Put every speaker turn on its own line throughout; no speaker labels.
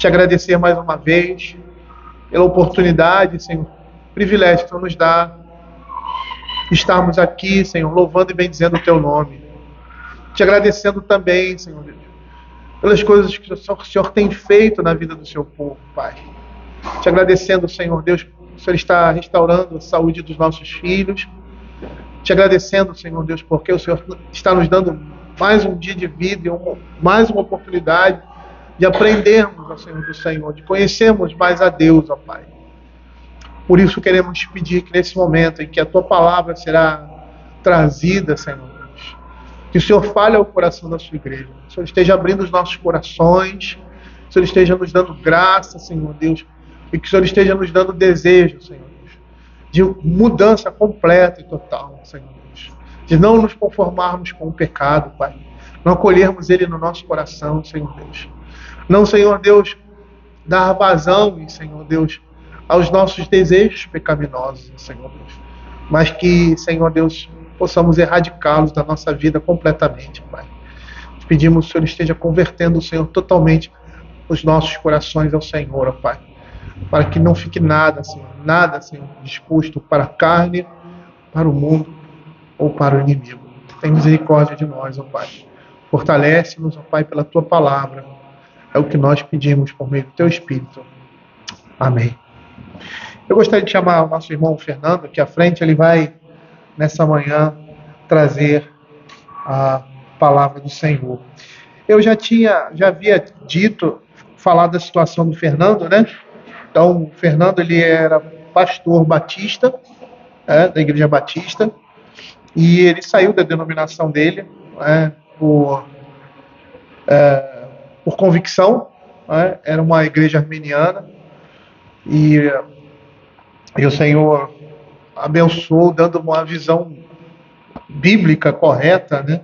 te agradecer mais uma vez pela oportunidade, Senhor, privilégio que o Senhor nos dá de estarmos aqui, Senhor, louvando e bendizendo o Teu nome. Te agradecendo também, Senhor Deus, pelas coisas que o Senhor tem feito na vida do Seu povo, Pai. Te agradecendo, Senhor Deus, o Senhor está restaurando a saúde dos nossos filhos. Te agradecendo, Senhor Deus, porque o Senhor está nos dando mais um dia de vida e mais uma oportunidade de aprendermos, ó Senhor do Senhor, de conhecermos mais a Deus, ó Pai. Por isso queremos te pedir que nesse momento em que a Tua palavra será trazida, Senhor Deus, que o Senhor fale ao coração da Sua igreja. Que o Senhor esteja abrindo os nossos corações, que o Senhor esteja nos dando graça, Senhor Deus, e que o Senhor esteja nos dando desejo, Senhor Deus, de mudança completa e total, Senhor Deus. De não nos conformarmos com o pecado, Pai. Não acolhermos ele no nosso coração, Senhor Deus. Não, Senhor Deus, dar vazão, Senhor Deus, aos nossos desejos pecaminosos, Senhor Deus. Mas que, Senhor Deus, possamos erradicá-los da nossa vida completamente, Pai. Te pedimos que o Senhor esteja convertendo, Senhor, totalmente os nossos corações ao Senhor, ó Pai. Para que não fique nada, Senhor, disposto para a carne, para o mundo ou para o inimigo. Tem misericórdia de nós, ó Pai. Fortalece-nos, ó Pai, pela Tua palavra. É o que nós pedimos por meio do Teu Espírito. Amém. Eu gostaria de chamar o nosso irmão Fernando aqui à frente. Ele vai, nessa manhã, trazer a palavra do Senhor. Eu já havia falado da situação do Fernando, né? Então, o Fernando, ele era pastor batista, da Igreja Batista, e ele saiu da denominação dele, por convicção, era uma igreja arminiana, e o Senhor abençoou, dando uma visão bíblica correta, né?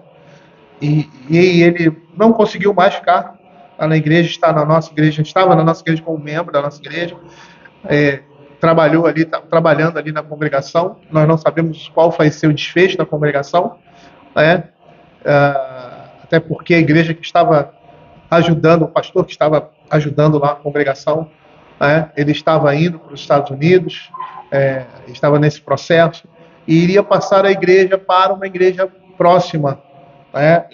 E ele não conseguiu mais ficar na igreja, estava na nossa igreja como membro da nossa igreja, trabalhando ali na congregação. Nós não sabemos qual vai ser o desfecho da congregação, até porque a igreja que estava ajudando, o pastor que estava ajudando lá a congregação, ele estava indo para os Estados Unidos, estava nesse processo, e iria passar a igreja para uma igreja próxima.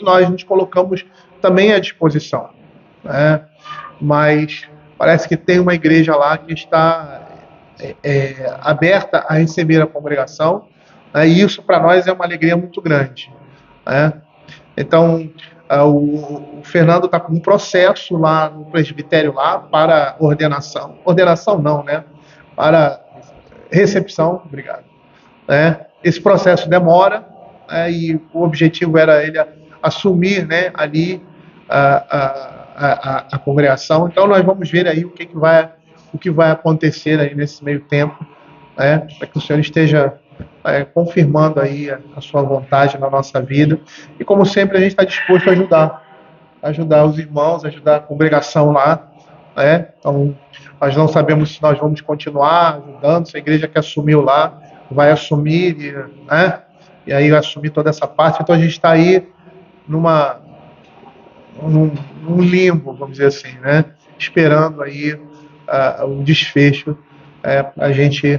Nós nos colocamos também à disposição. Mas parece que tem uma igreja lá que está aberta a receber a congregação, e isso para nós é uma alegria muito grande. Então, o Fernando está com um processo lá no presbitério lá para ordenação. Ordenação não, né? Para recepção, obrigado. Esse processo demora, e o objetivo era ele assumir, né, ali a congregação. Então nós vamos ver aí o que vai acontecer aí nesse meio tempo, para que o Senhor esteja confirmando aí a sua vontade na nossa vida. E como sempre a gente está disposto a ajudar os irmãos, ajudar a congregação lá. Então nós não sabemos se nós vamos continuar ajudando, se a igreja que assumiu lá vai assumir, e aí assumir toda essa parte. Então a gente está aí num limbo, vamos dizer assim, né? Esperando aí o desfecho, a gente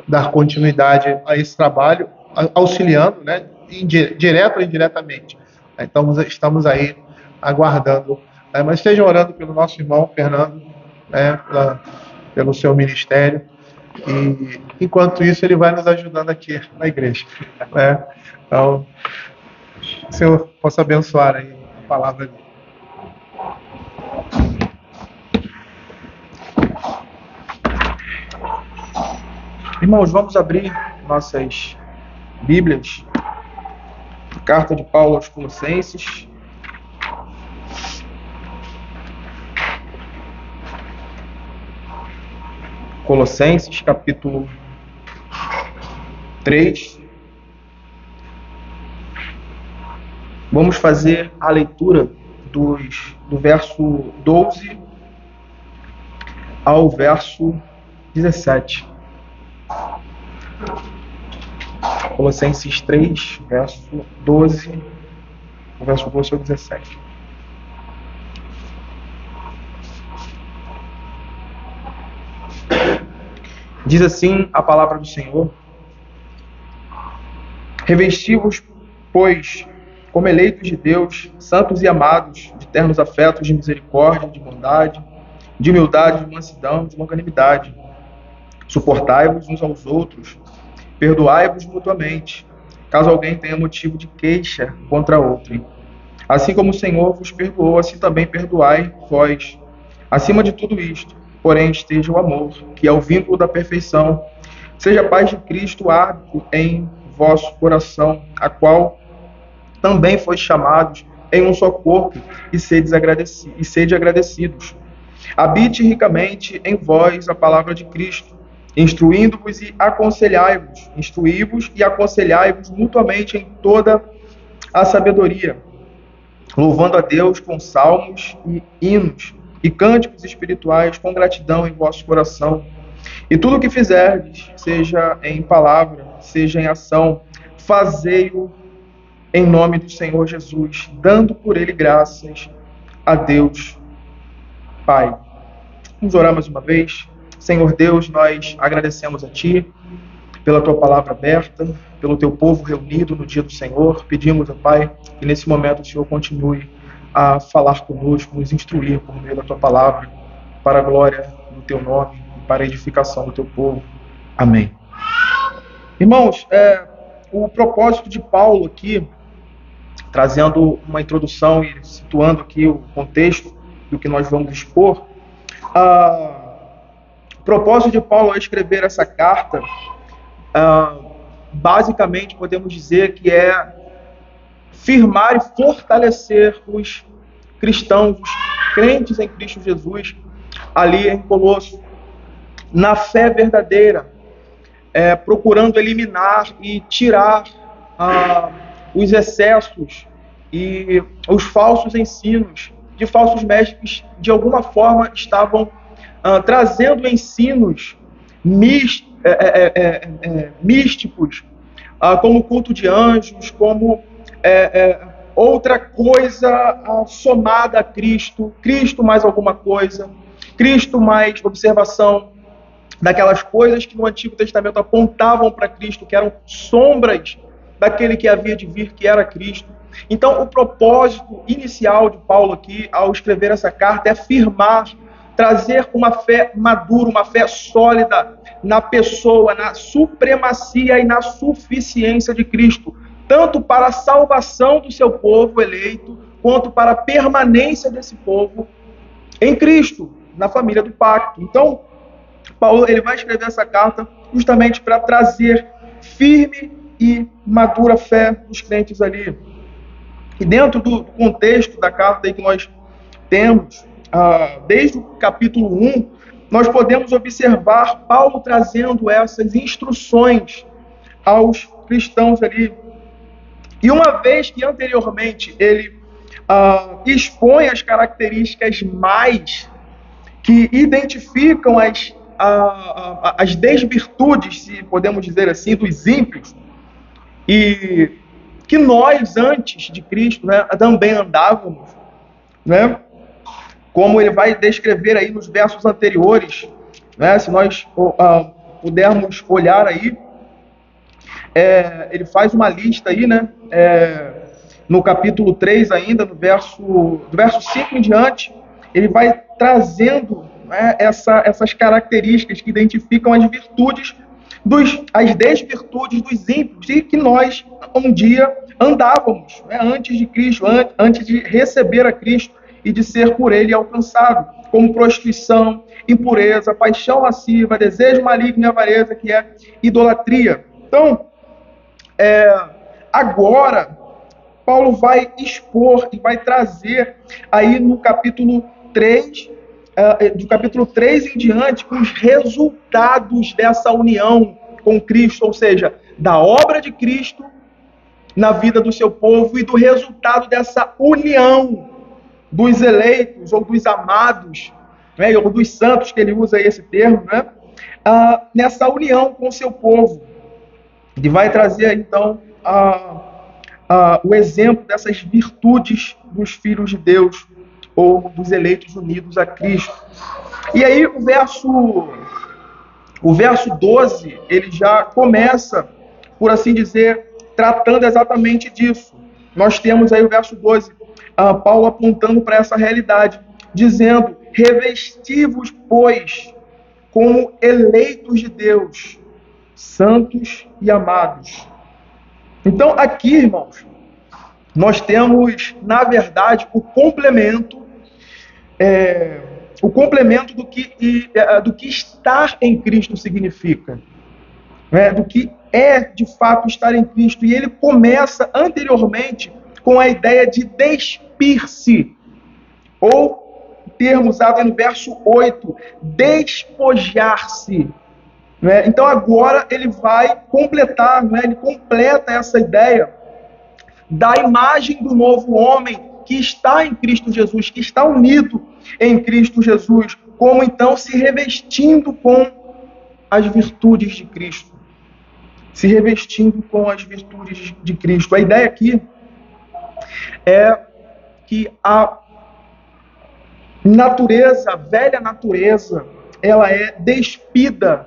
dar continuidade a esse trabalho, auxiliando, né? Direto ou indiretamente. Então estamos aí aguardando, mas estejam orando pelo nosso irmão Fernando, pelo seu ministério, e enquanto isso ele vai nos ajudando aqui na igreja. Então, o Senhor possa abençoar aí a palavra dele.
Irmãos, vamos abrir nossas Bíblias, carta de Paulo aos Colossenses. Colossenses, capítulo 3. Vamos fazer a leitura do verso 12 ao verso 17. Colossenses 3, verso 12, o verso 12 ao 17. Diz assim a palavra do Senhor: revesti-vos, pois, como eleitos de Deus, santos e amados, de ternos afetos, de misericórdia, de bondade, de humildade, de mansidão, de longanimidade. Suportai-vos uns aos outros, perdoai-vos mutuamente, caso alguém tenha motivo de queixa contra outro. Assim como o Senhor vos perdoou, assim também perdoai vós. Acima de tudo isto, porém, esteja o amor, que é o vínculo da perfeição. Seja a paz de Cristo árbitro em vosso coração, a qual também foi chamados em um só corpo, e sede agradecidos. Habite ricamente em vós a palavra de Cristo, instruindo-vos e aconselhai-vos, instruí-vos e aconselhai-vos mutuamente em toda a sabedoria, louvando a Deus com salmos e hinos e cânticos espirituais com gratidão em vosso coração. E tudo o que fizerdes, seja em palavra, seja em ação, fazei-o em nome do Senhor Jesus, dando por ele graças a Deus Pai. Vamos orar mais uma vez. Senhor Deus, nós agradecemos a Ti pela Tua palavra aberta, pelo Teu povo reunido no dia do Senhor. Pedimos, ó Pai, que nesse momento o Senhor continue a falar conosco, nos instruir por meio da Tua palavra, para a glória do Teu nome e para a edificação do Teu povo. Amém. Irmãos, o propósito de Paulo aqui, trazendo uma introdução e situando aqui o contexto do que nós vamos expor, o propósito de Paulo ao escrever essa carta, basicamente podemos dizer que é firmar e fortalecer os cristãos, os crentes em Cristo Jesus, ali em Colossos, na fé verdadeira, procurando eliminar e tirar os excessos e os falsos ensinos de falsos mestres que de alguma forma estavam trazendo ensinos místicos, como o culto de anjos, como outra coisa somada a Cristo, Cristo mais alguma coisa, Cristo mais observação daquelas coisas que no Antigo Testamento apontavam para Cristo, que eram sombras daquele que havia de vir, que era Cristo. Então, o propósito inicial de Paulo aqui, ao escrever essa carta, é afirmar, trazer uma fé madura, uma fé sólida na pessoa, na supremacia e na suficiência de Cristo, tanto para a salvação do seu povo eleito, quanto para a permanência desse povo em Cristo, na família do pacto. Então, Paulo ele vai escrever essa carta justamente para trazer firme e madura fé dos crentes ali. E dentro do contexto da carta aí que nós temos, desde o capítulo 1, nós podemos observar Paulo trazendo essas instruções aos cristãos ali. E uma vez que anteriormente ele expõe as características mais que identificam as desvirtudes, se podemos dizer assim, dos ímpios, e que nós, antes de Cristo, né, também andávamos, né? Como ele vai descrever aí nos versos anteriores, né? Se nós pudermos olhar aí, ele faz uma lista aí, né? No capítulo 3 ainda, do verso 5 em diante, ele vai trazendo, né, essas características que identificam as virtudes, as desvirtudes dos ímpios, e que nós um dia andávamos, né, antes de Cristo, antes de receber a Cristo e de ser por ele alcançado, como prostituição, impureza, paixão lasciva, desejo maligno e avareza, que é idolatria. Então, agora, Paulo vai expor e vai trazer aí no capítulo 3, do capítulo 3 em diante, os resultados dessa união com Cristo, ou seja, da obra de Cristo na vida do seu povo e do resultado dessa união dos eleitos ou dos amados, né, ou dos santos, que ele usa aí esse termo, né, nessa união com o seu povo. Ele vai trazer, então, o exemplo dessas virtudes dos filhos de Deus, ou dos eleitos unidos a Cristo. E aí o O verso 12, ele já começa, por assim dizer, tratando exatamente disso. Nós temos aí o verso 12, Paulo apontando para essa realidade, dizendo: revesti-vos, pois, como eleitos de Deus, santos e amados. Então, aqui, irmãos, nós temos, na verdade, o complemento do que estar em Cristo significa, do que é, de fato, estar em Cristo. E ele começa anteriormente com a ideia de despir-se, ou termo usado no verso 8, despojar-se. Então agora ele vai completar, ele completa essa ideia da imagem do novo homem que está em Cristo Jesus, que está unido em Cristo Jesus, como então se revestindo com as virtudes de Cristo. Se revestindo com as virtudes de Cristo. A ideia aqui é que a natureza, a velha natureza, ela é despida.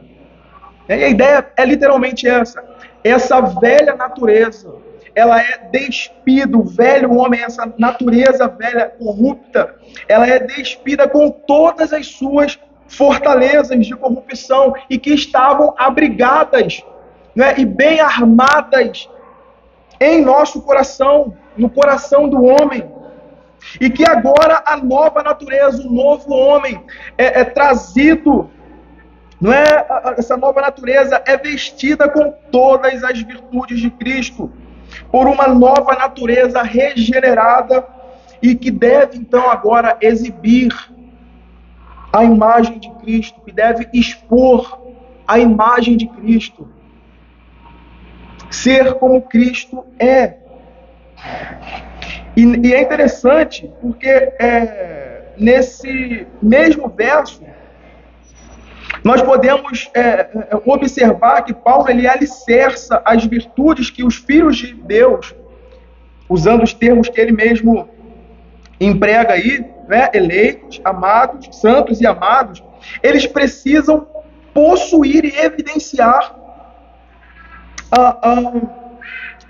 E a ideia é literalmente essa. Essa velha natureza, ela é despida, o velho homem, essa natureza velha, corrupta, ela é despida com todas as suas fortalezas de corrupção e que estavam abrigadas, e bem armadas em nosso coração, no coração do homem. E que agora a nova natureza, o novo homem é trazido, essa nova natureza é vestida com todas as virtudes de Cristo, por uma nova natureza regenerada e que deve então agora exibir a imagem de Cristo, que deve expor a imagem de Cristo, ser como Cristo é. E é interessante porque nesse mesmo verso nós podemos observar que Paulo ele alicerça as virtudes que os filhos de Deus, usando os termos que ele mesmo emprega aí, eleitos, amados, santos e amados, eles precisam possuir e evidenciar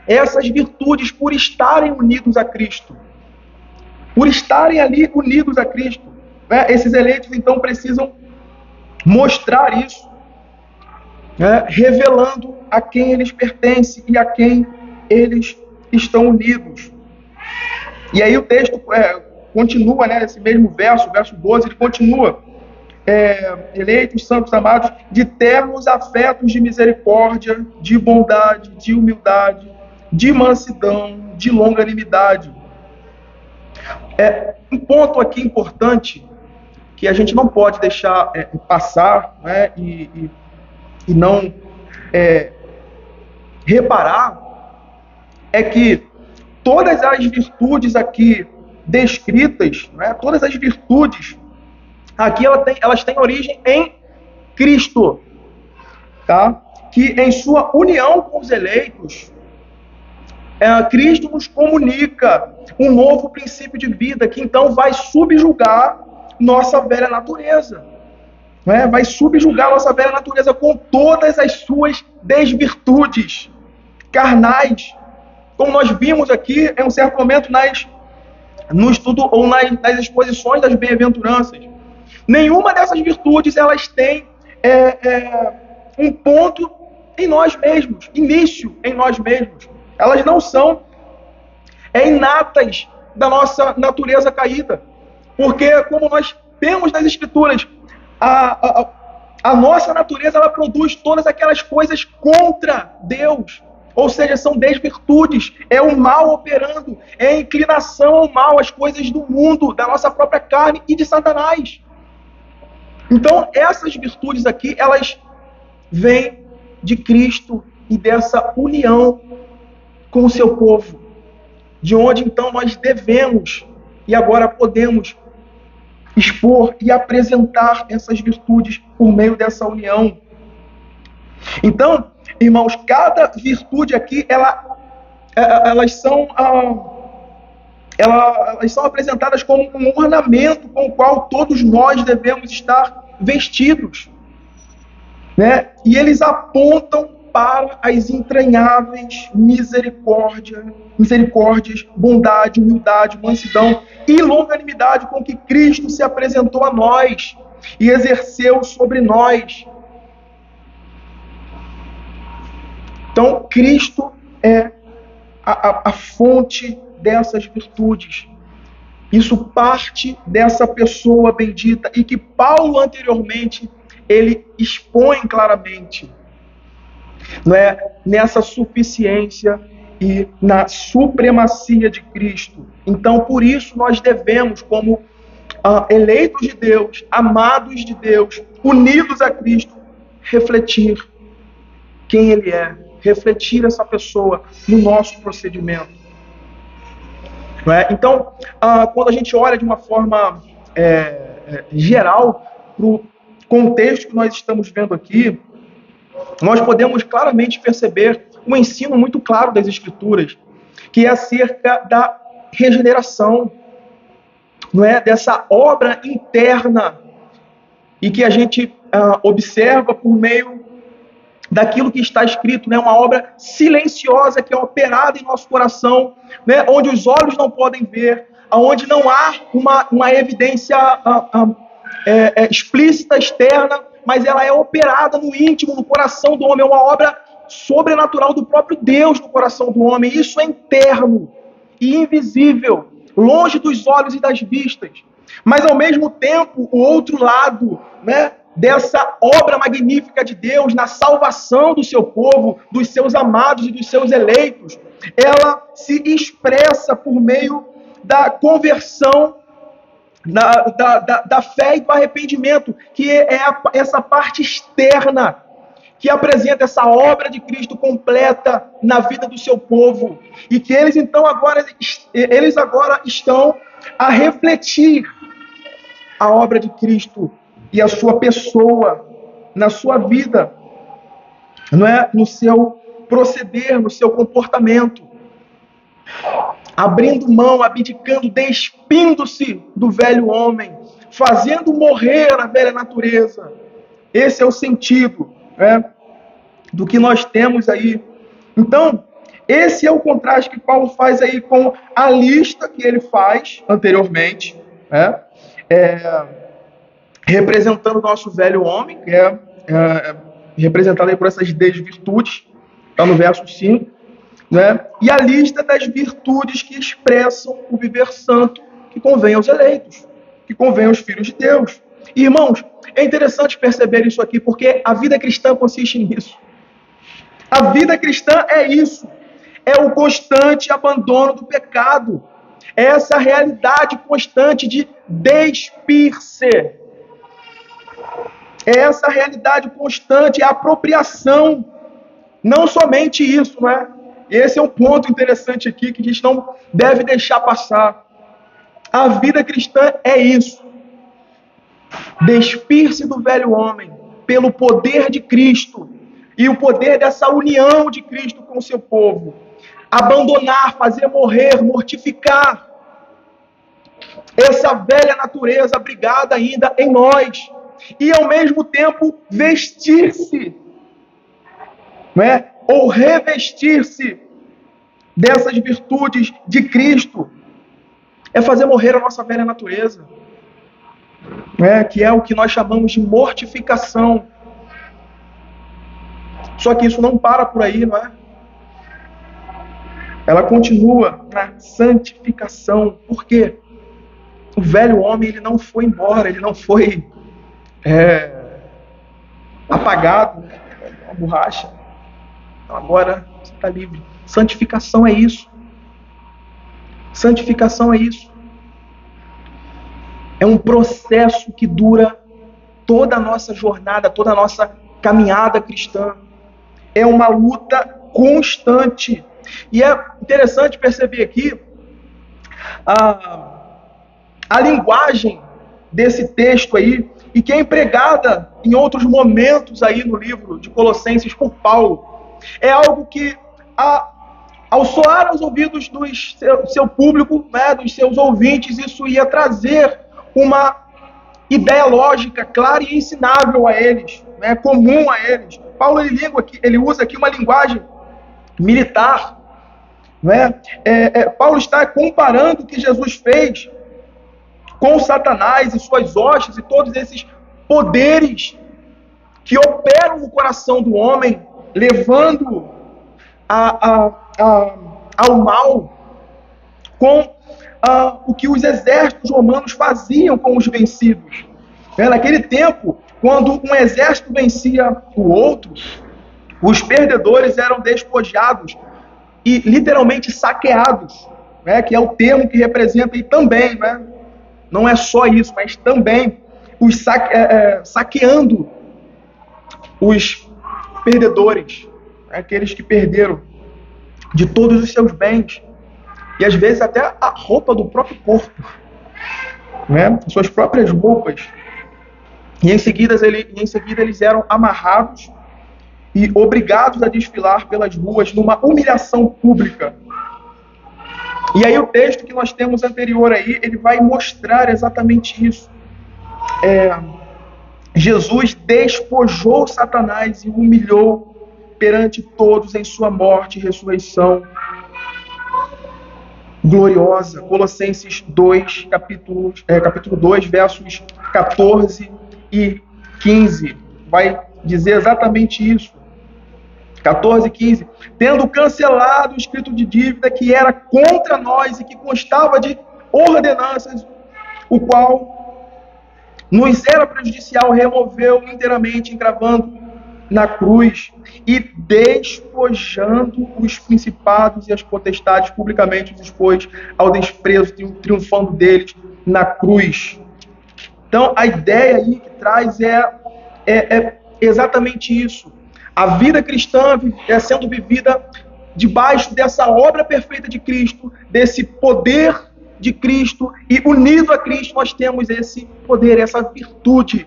essas virtudes por estarem unidos a Cristo. Por estarem ali unidos a Cristo. Esses eleitos então precisam mostrar isso, revelando a quem eles pertencem e a quem eles estão unidos. E aí o texto continua, esse mesmo verso 12, ele continua: eleitos, santos, amados, de ternos afetos de misericórdia, de bondade, de humildade, de mansidão, de longanimidade. Um ponto aqui importante que a gente não pode deixar passar, e não reparar, é que todas as virtudes aqui descritas, todas as virtudes aqui elas têm origem em Cristo, tá? Que em sua união com os eleitos, Cristo nos comunica um novo princípio de vida que então vai subjugar nossa velha natureza, vai subjugar nossa velha natureza com todas as suas desvirtudes carnais, como nós vimos aqui em um certo momento no estudo ou nas exposições das bem-aventuranças. Nenhuma dessas virtudes elas têm um ponto em nós mesmos, início em nós mesmos. Elas não são inatas da nossa natureza caída. Porque, como nós temos nas Escrituras, a nossa natureza ela produz todas aquelas coisas contra Deus. Ou seja, são desvirtudes, é o mal operando, é a inclinação ao mal, as coisas do mundo, da nossa própria carne e de Satanás. Então, essas virtudes aqui, elas vêm de Cristo e dessa união com o seu povo, de onde então nós devemos e agora podemos expor e apresentar essas virtudes por meio dessa união. Então, irmãos, cada virtude aqui, elas são apresentadas como um ornamento com o qual todos nós devemos estar vestidos. E eles apontam para as entranháveis misericórdias, bondade, humildade, mansidão e longanimidade com que Cristo se apresentou a nós e exerceu sobre nós. Então, Cristo é a fonte dessas virtudes. Isso parte dessa pessoa bendita e que Paulo anteriormente ele expõe claramente, nessa suficiência e na supremacia de Cristo. Então, por isso nós devemos, como eleitos de Deus, amados de Deus, unidos a Cristo, refletir quem Ele é, refletir essa pessoa no nosso procedimento. Então, quando a gente olha de uma forma geral para o contexto que nós estamos vendo aqui, nós podemos claramente perceber um ensino muito claro das Escrituras, que é acerca da regeneração, dessa obra interna, e que a gente observa por meio daquilo que está escrito, uma obra silenciosa que é operada em nosso coração, onde os olhos não podem ver, onde não há uma evidência explícita, externa, mas ela é operada no íntimo, no coração do homem. É uma obra sobrenatural do próprio Deus no coração do homem. Isso é interno e invisível, longe dos olhos e das vistas. Mas, ao mesmo tempo, o outro lado, dessa obra magnífica de Deus na salvação do seu povo, dos seus amados e dos seus eleitos, ela se expressa por meio da conversão, da fé e do arrependimento, que é essa parte externa que apresenta essa obra de Cristo completa na vida do seu povo, e que eles agora estão a refletir a obra de Cristo e a sua pessoa na sua vida, no seu proceder, no seu comportamento, abrindo mão, abdicando, despindo-se do velho homem, fazendo morrer a velha natureza. Esse é o sentido do que nós temos aí. Então, esse é o contraste que Paulo faz aí com a lista que ele faz anteriormente, representando o nosso velho homem, que é representado aí por essas 10 virtudes, está no verso 5, e a lista das virtudes que expressam o viver santo que convém aos eleitos, que convém aos filhos de Deus. E, irmãos, é interessante perceber isso aqui, porque a vida cristã consiste nisso. A vida cristã é isso. É o constante abandono do pecado. É essa realidade constante de despir-se. É essa realidade constante, é a apropriação. Não somente isso, Esse é um ponto interessante aqui que a gente não deve deixar passar. A vida cristã é isso. Despir-se do velho homem pelo poder de Cristo e o poder dessa união de Cristo com o seu povo. Abandonar, fazer morrer, mortificar essa velha natureza abrigada ainda em nós. E, ao mesmo tempo, vestir-se, ou revestir-se dessas virtudes de Cristo. É fazer morrer a nossa velha natureza, que é o que nós chamamos de mortificação. Só que isso não para por aí, Ela continua na santificação. Por quê? O velho homem, ele não foi embora, ele não foi apagado, uma borracha. Então agora você está livre. Santificação é isso. Santificação é isso. É um processo que dura toda a nossa jornada, toda a nossa caminhada cristã. É uma luta constante. E é interessante perceber aqui a linguagem desse texto aí, e que é empregada em outros momentos aí no livro de Colossenses por Paulo. É algo que, ao soar aos ouvidos do seu público, dos seus ouvintes, isso ia trazer uma ideia lógica, clara e ensinável a eles, comum a eles. Paulo ele usa aqui uma linguagem militar. Paulo está comparando o que Jesus fez com Satanás e suas hostes e todos esses poderes que operam no coração do homem, levando ao mal, com o que os exércitos romanos faziam com os vencidos. Naquele tempo, quando um exército vencia o outro, os perdedores eram despojados e literalmente saqueados, que é o termo que representa, e também, não é só isso, mas também os saqueando os perdedores, aqueles que perderam de todos os seus bens, e às vezes até a roupa do próprio corpo, suas próprias roupas. E em seguida eles eram amarrados e obrigados a desfilar pelas ruas numa humilhação pública. E aí o texto que nós temos anterior aí, ele vai mostrar exatamente isso. Jesus despojou Satanás e o humilhou perante todos em sua morte e ressurreição gloriosa. Colossenses 2, capítulo 2, versos 14 e 15. Vai dizer exatamente isso. 14 e 15. Tendo cancelado o escrito de dívida que era contra nós e que constava de ordenanças, o qual nos era prejudicial, removeu inteiramente, encravando na cruz e despojando os principados e as potestades, publicamente os expôs ao desprezo, triunfando deles na cruz. Então, a ideia aí que traz é exatamente isso. A vida cristã é sendo vivida debaixo dessa obra perfeita de Cristo, desse poder de Cristo, e unido a Cristo nós temos esse poder, essa virtude.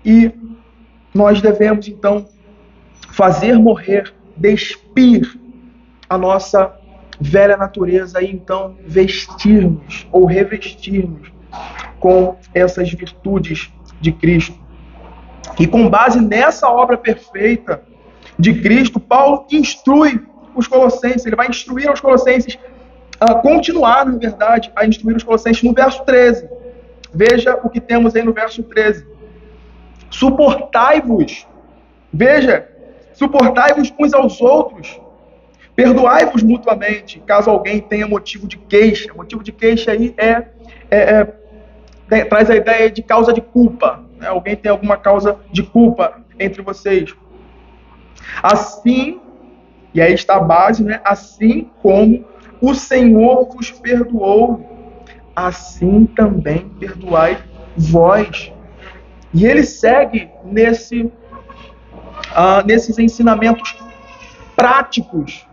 E nós devemos, então, fazer morrer, despir a nossa velha natureza e, então, vestirmos ou revestirmos com essas virtudes de Cristo. E com base nessa obra perfeita de Cristo, Paulo instrui os colossenses, ele vai instruir aos colossenses a continuar, na verdade, a instruir os colossenses no verso 13. Veja o que temos aí no verso 13. Suportai-vos, veja, suportai-vos uns aos outros, perdoai-vos mutuamente, caso alguém tenha motivo de queixa. Motivo de queixa aí traz a ideia de causa de culpa. Alguém tem alguma causa de culpa entre vocês. Assim, e aí está a base, assim como o Senhor vos perdoou, assim também perdoai vós. E ele segue nesses ensinamentos práticos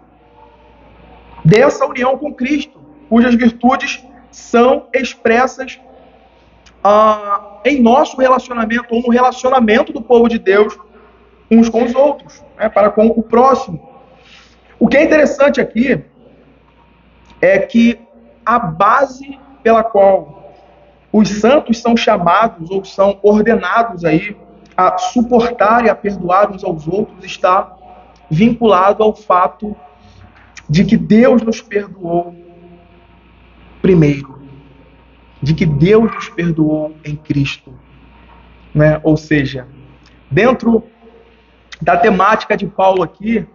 dessa união com Cristo, cujas virtudes são expressas em nosso relacionamento, ou no relacionamento do povo de Deus uns com os outros, para com o próximo. O que é interessante aqui é que a base pela qual os santos são chamados ou são ordenados aí a suportar e a perdoar uns aos outros está vinculado ao fato de que Deus nos perdoou primeiro, de que Deus nos perdoou em Cristo, Ou seja, dentro da temática de Paulo aqui,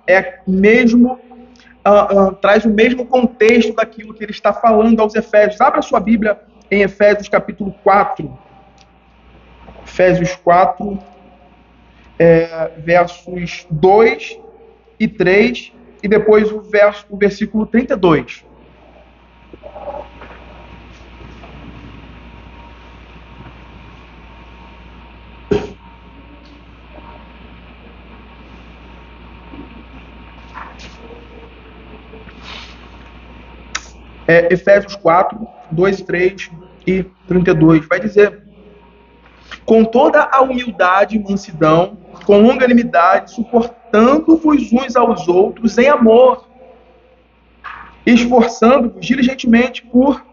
traz o mesmo contexto daquilo que ele está falando aos Efésios. Abra sua Bíblia em Efésios capítulo 4. Efésios 4, versos 2 e 3, e depois o versículo 32. Efésios 4, 2, 3 e 32. Vai dizer: com toda a humildade e mansidão, com longanimidade, suportando-vos uns aos outros em amor, esforçando-vos diligentemente por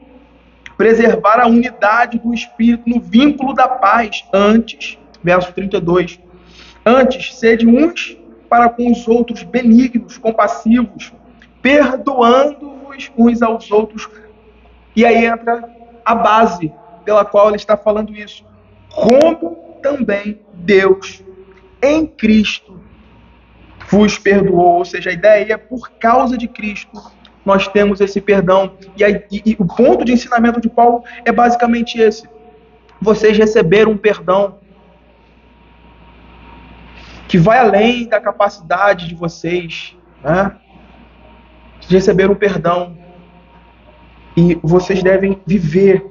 preservar a unidade do Espírito no vínculo da paz. Antes, verso 32, Antes, sede uns para com os outros benignos, compassivos, perdoando-vos uns aos outros. E aí entra a base pela qual ele está falando isso. Como também Deus, em Cristo, vos perdoou. Ou seja, a ideia é por causa de Cristo nós temos esse perdão. E o ponto de ensinamento de Paulo é basicamente esse. Vocês receberam um perdão que vai além da capacidade de vocês, né? Vocês receberam um perdão e vocês devem viver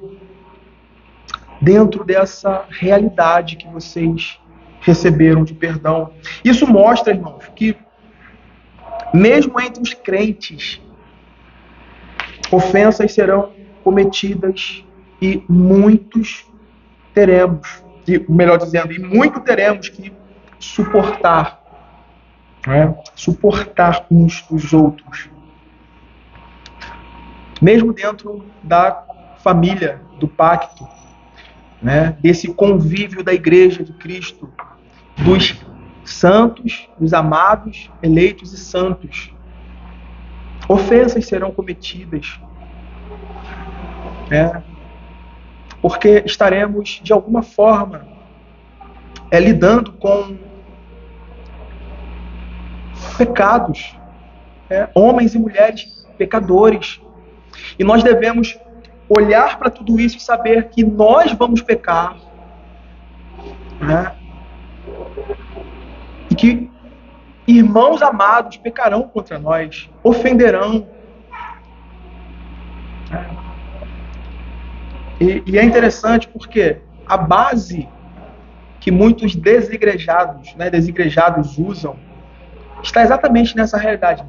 dentro dessa realidade que vocês receberam de perdão. Isso mostra, irmãos, que mesmo entre os crentes, ofensas serão cometidas e muitos teremos, melhor dizendo, e muito teremos que suportar, né? Suportar uns os outros. Mesmo dentro da família, do pacto, né? Desse convívio da igreja de Cristo, dos santos, dos amados, eleitos e santos. Ofensas serão cometidas, né? Porque estaremos, de alguma forma, lidando com pecados, homens e mulheres pecadores. E nós devemos olhar para tudo isso e saber que nós vamos pecar, né? E que irmãos amados pecarão contra nós, ofenderão. E é interessante porque a base que muitos desigrejados, né, desigrejados usam está exatamente nessa realidade.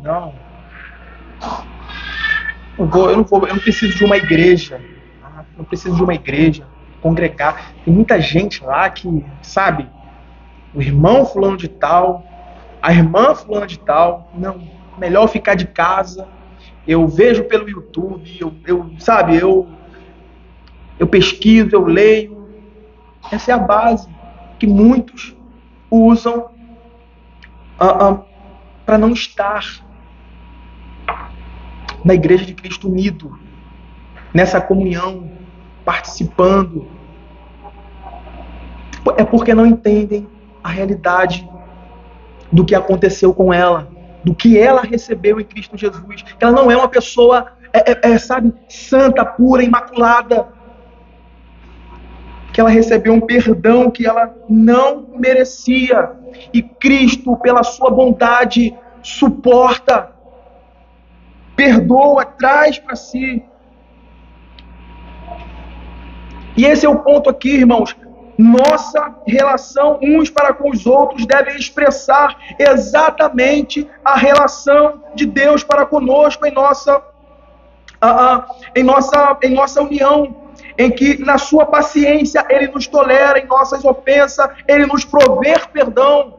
Eu não preciso de uma igreja. Não preciso de uma igreja, congregar. Tem muita gente lá que, sabe, o irmão fulano de tal, a irmã fulano de tal, não, melhor ficar de casa, eu vejo pelo YouTube, eu pesquiso, eu leio. Essa é a base que muitos usam para não estar na igreja de Cristo unido, nessa comunhão, participando. É porque não entendem a realidade do que aconteceu com ela, do que ela recebeu em Cristo Jesus. Ela não é uma pessoa, sabe, santa, pura, imaculada. Que ela recebeu um perdão que ela não merecia. E Cristo, pela sua bondade, suporta, perdoa, traz para si. E esse é o ponto aqui, irmãos. Nossa relação uns para com os outros deve expressar exatamente a relação de Deus para conosco em nossa união, em que na sua paciência Ele nos tolera em nossas ofensas, Ele nos provê perdão.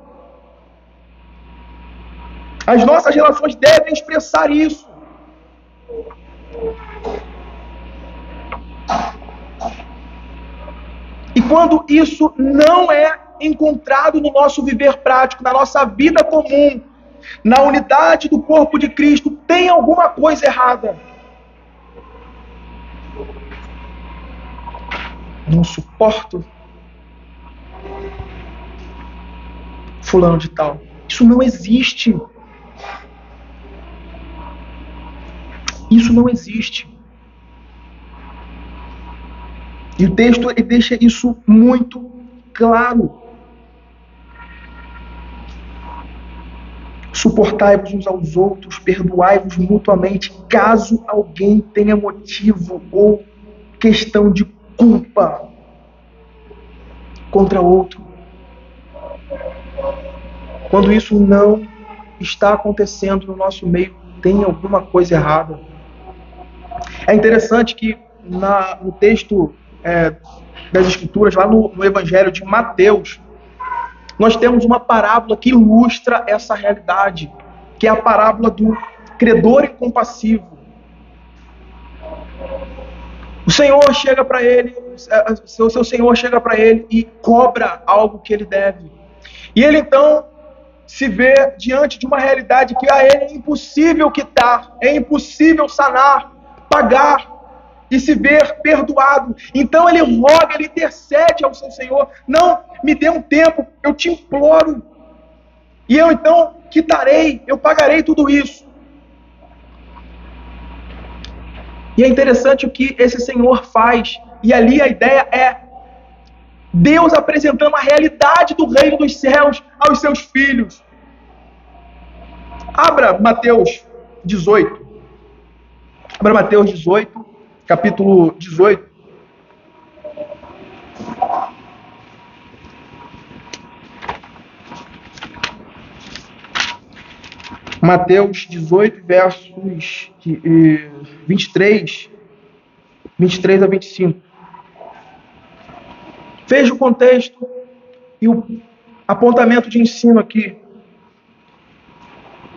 As nossas relações devem expressar isso. E quando isso não é encontrado no nosso viver prático, na nossa vida comum, na unidade do corpo de Cristo, tem alguma coisa errada. Não suporto fulano de tal. Isso não existe. Isso não existe. E o texto deixa isso muito claro. Suportai-vos uns aos outros, perdoai-vos mutuamente, caso alguém tenha motivo ou questão de culpa contra outro. Quando isso não está acontecendo no nosso meio, tem alguma coisa errada. É interessante que no texto das Escrituras, lá no Evangelho de Mateus, nós temos uma parábola que ilustra essa realidade, que é a parábola do credor incompassivo. O Senhor chega para ele, seu senhor chega para ele e cobra algo que ele deve. E ele então se vê diante de uma realidade que a ele é impossível quitar, é impossível sanar, pagar e se ver perdoado. Então ele roga, ele intercede ao seu Senhor: não, me dê um tempo, eu te imploro, e eu então quitarei, eu pagarei tudo isso. E é interessante o que esse Senhor faz, e ali a ideia é Deus apresentando a realidade do reino dos céus aos seus filhos. Abra Mateus 18. Abra Mateus 18, capítulo 18. Mateus 18, versos 23 a 25. Veja o contexto e o apontamento de ensino aqui.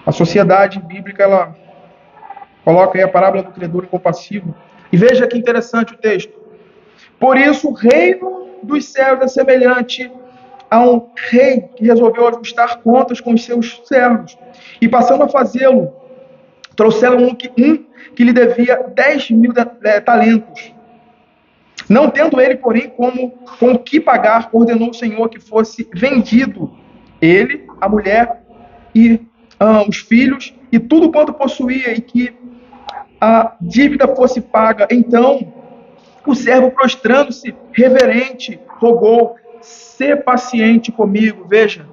A sociedade bíblica, ela coloca aí a parábola do credor incompassivo. E veja que interessante o texto. Por isso, o reino dos céus é semelhante a um rei que resolveu ajustar contas com os seus servos. E passando a fazê-lo, trouxeram um que lhe devia 10.000 talentos. Não tendo ele, porém, com o que pagar, ordenou o Senhor que fosse vendido ele, a mulher e os filhos e tudo quanto possuía, e que a dívida fosse paga. Então o servo, prostrando-se reverente, rogou: sê paciente comigo. Veja,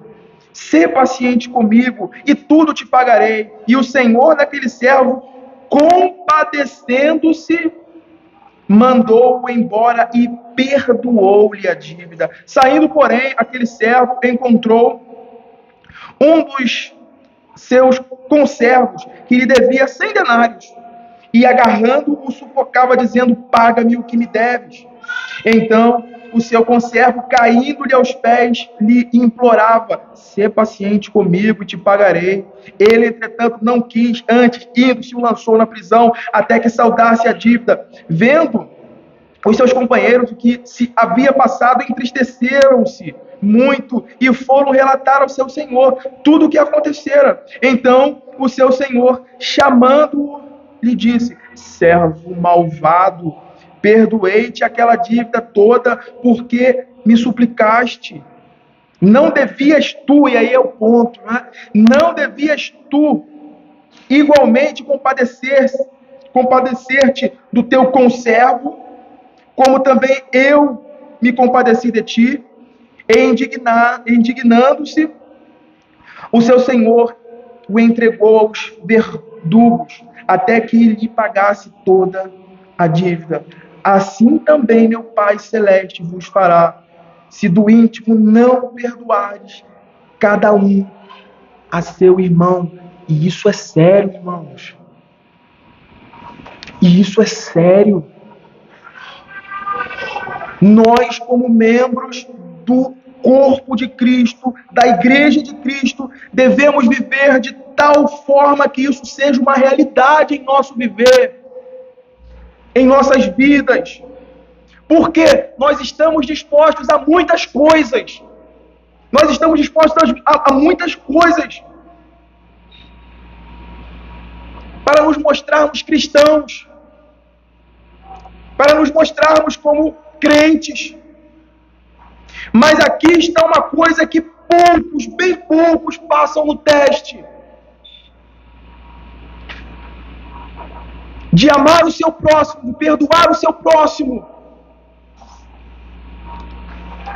sê paciente comigo e tudo te pagarei. E o Senhor daquele servo, compadecendo-se, mandou-o embora e perdoou-lhe a dívida. Saindo, porém, aquele servo encontrou um dos seus conservos que lhe devia 100 denários, e agarrando-o, sufocava, dizendo: paga-me o que me deves. Então o seu conservo, caindo-lhe aos pés, lhe implorava: sê paciente comigo e te pagarei. Ele, entretanto, não quis, antes, indo, se o lançou na prisão, até que saldasse a dívida. Vendo os seus companheiros o que se havia passado, entristeceram-se muito e foram relatar ao seu senhor tudo o que acontecera. Então o seu senhor, chamando-o, lhe disse: servo malvado, perdoei-te aquela dívida toda, porque me suplicaste. Não devias tu, e aí é o ponto, né? Não devias tu igualmente compadecer-te do teu conservo, como também eu me compadeci de ti? E indignando-se, o seu senhor o entregou aos verdugos, até que lhe pagasse toda a dívida. Assim também meu Pai Celeste vos fará, se do íntimo não perdoares cada um a seu irmão. E isso é sério, irmãos. E isso é sério. Nós, como membros do corpo de Cristo, da igreja de Cristo, devemos viver de tal forma que isso seja uma realidade em nosso viver, em nossas vidas. Porque nós estamos dispostos a muitas coisas. Nós estamos dispostos a muitas coisas para nos mostrarmos cristãos, para nos mostrarmos como crentes. Mas aqui está uma coisa que poucos, bem poucos, passam no teste: de amar o seu próximo, de perdoar o seu próximo.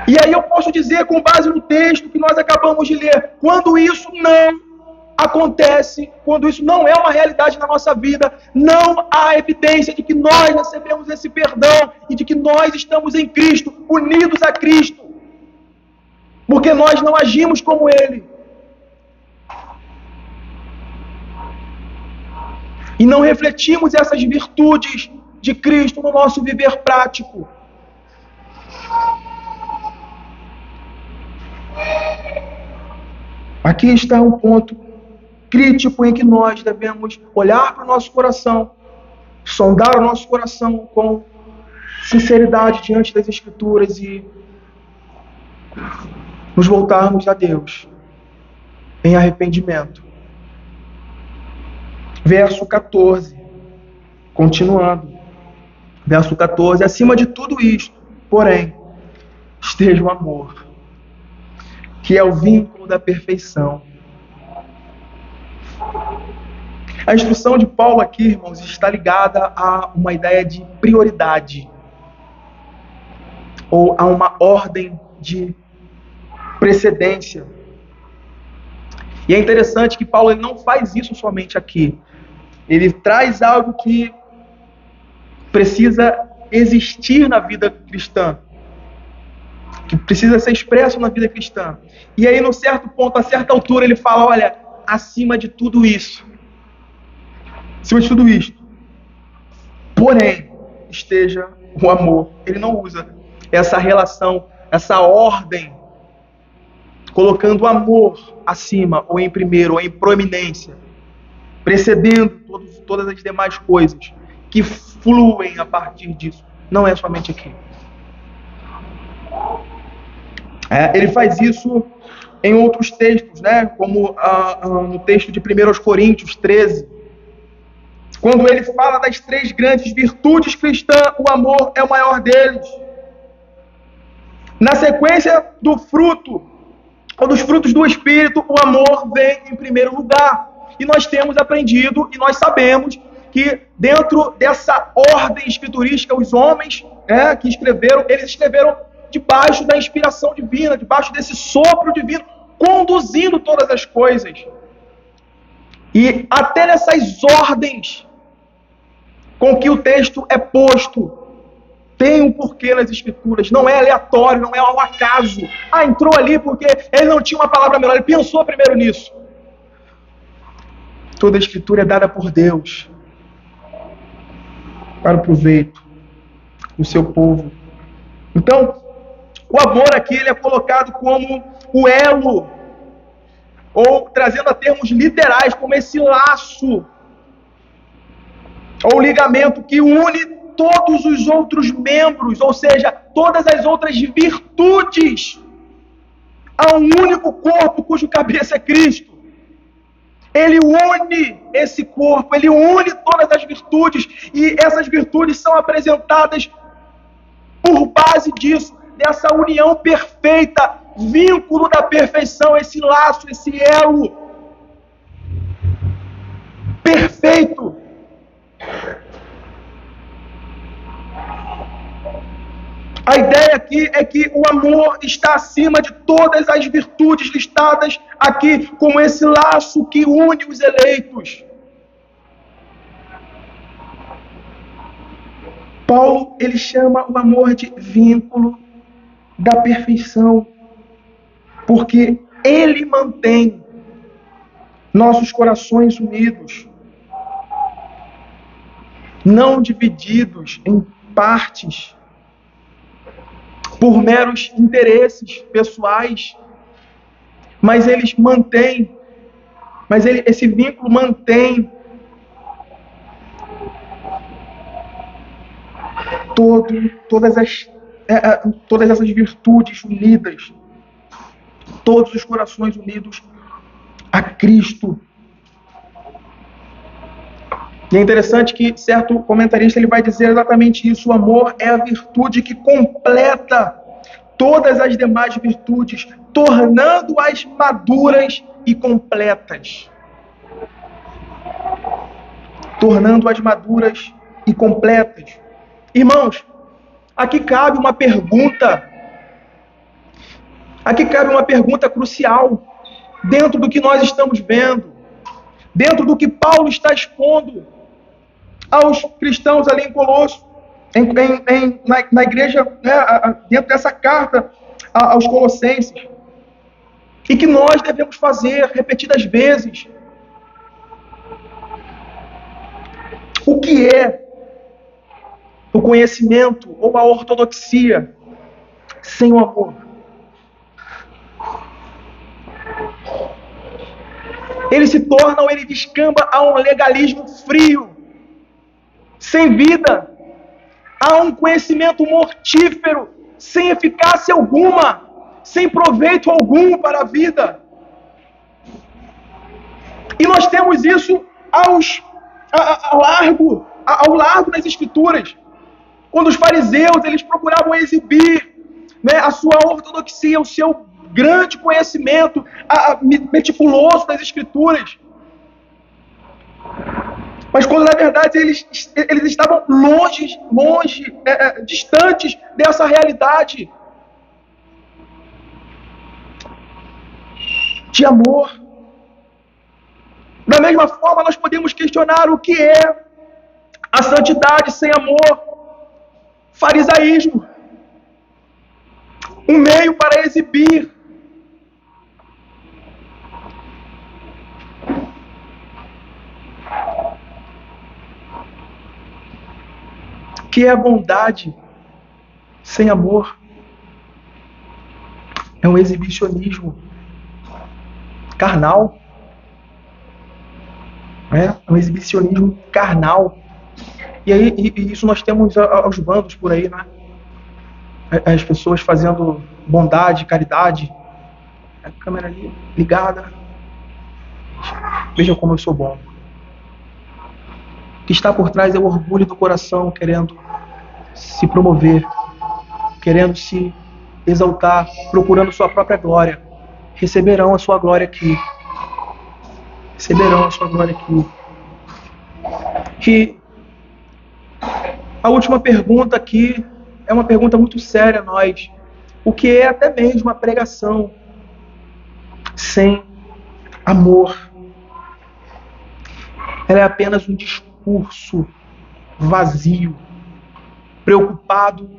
E aí eu posso dizer, com base no texto que nós acabamos de ler, quando isso não acontece, quando isso não é uma realidade na nossa vida, não há evidência de que nós recebemos esse perdão e de que nós estamos em Cristo, unidos a Cristo, porque nós não agimos como Ele. E não refletimos essas virtudes de Cristo no nosso viver prático. Aqui está um ponto crítico em que nós devemos olhar para o nosso coração, sondar o nosso coração com sinceridade diante das Escrituras e nos voltarmos a Deus em arrependimento. Verso 14, continuando. Verso 14, acima de tudo isto, porém, esteja o amor, que é o vínculo da perfeição. A instrução de Paulo aqui, irmãos, está ligada a uma ideia de prioridade, ou a uma ordem de precedência. E é interessante que Paulo ele não faz isso somente aqui. Ele traz algo que precisa existir na vida cristã, que precisa ser expresso na vida cristã. E aí, num certo ponto, a certa altura, ele fala, olha, acima de tudo isso, porém, esteja o amor. Ele não usa essa relação, essa ordem, colocando o amor acima, ou em primeiro, ou em proeminência, precedendo todas as demais coisas que fluem a partir disso. Não é somente aqui. Ele faz isso em outros textos, né? Como no texto de 1 Coríntios 13, quando ele fala das 3 grandes virtudes cristãs, o amor é o maior deles. Na sequência do fruto, ou dos frutos do Espírito, o amor vem em primeiro lugar. E nós temos aprendido, e nós sabemos, que dentro dessa ordem escriturística, os homens que escreveram, eles escreveram debaixo da inspiração divina, debaixo desse sopro divino, conduzindo todas as coisas. E até nessas ordens com que o texto é posto, tem um porquê nas escrituras, não é aleatório, não é ao acaso. Entrou ali porque ele não tinha uma palavra melhor, ele pensou primeiro nisso. Toda a escritura é dada por Deus para o proveito do seu povo. Então, o amor aqui ele é colocado como o elo, ou trazendo a termos literais, como esse laço, ou ligamento que une todos os outros membros, ou seja, todas as outras virtudes, a um único corpo cujo cabeça é Cristo. Ele une esse corpo, ele une todas as virtudes, e essas virtudes são apresentadas por base disso, dessa união perfeita, vínculo da perfeição, esse laço, esse elo perfeito. A ideia aqui é que o amor está acima de todas as virtudes listadas aqui, como esse laço que une os eleitos. Paulo, ele chama o amor de vínculo da perfeição, porque ele mantém nossos corações unidos, não divididos em partes, por meros interesses pessoais, mas eles mantêm, esse vínculo mantém todas essas virtudes unidas, todos os corações unidos a Cristo. E é interessante que certo comentarista ele vai dizer exatamente isso: o amor é a virtude que completa todas as demais virtudes, tornando-as maduras e completas. Tornando-as maduras e completas. Irmãos, aqui cabe uma pergunta crucial dentro do que nós estamos vendo, dentro do que Paulo está expondo aos cristãos ali em Colosso, na igreja, dentro dessa carta aos Colossenses, e que nós devemos fazer repetidas vezes. O que é o conhecimento ou a ortodoxia sem o amor? Ele se torna, ou ele descamba a um legalismo frio, sem vida, a um conhecimento mortífero, sem eficácia alguma, sem proveito algum para a vida. E nós temos isso ao largo das Escrituras. Quando os fariseus eles procuravam exibir, né, a sua ortodoxia, o seu grande conhecimento meticuloso das Escrituras. Mas quando na verdade eles estavam longe, distantes dessa realidade de amor. Da mesma forma, nós podemos questionar o que é a santidade sem amor. Farisaísmo. Um meio para exibir. O que é a bondade sem amor? É um exibicionismo carnal. É um exibicionismo carnal. E aí, isso nós temos aos bandos por aí, né? As pessoas fazendo bondade, caridade. A câmera ali ligada. Veja como eu sou bom. O que está por trás é o orgulho do coração, querendo se promover, querendo se exaltar, procurando sua própria glória. Receberão a sua glória aqui. Receberão a sua glória aqui. Que a última pergunta aqui é uma pergunta muito séria a nós. O que é até mesmo a pregação sem amor? Ela é apenas um discurso vazio, preocupado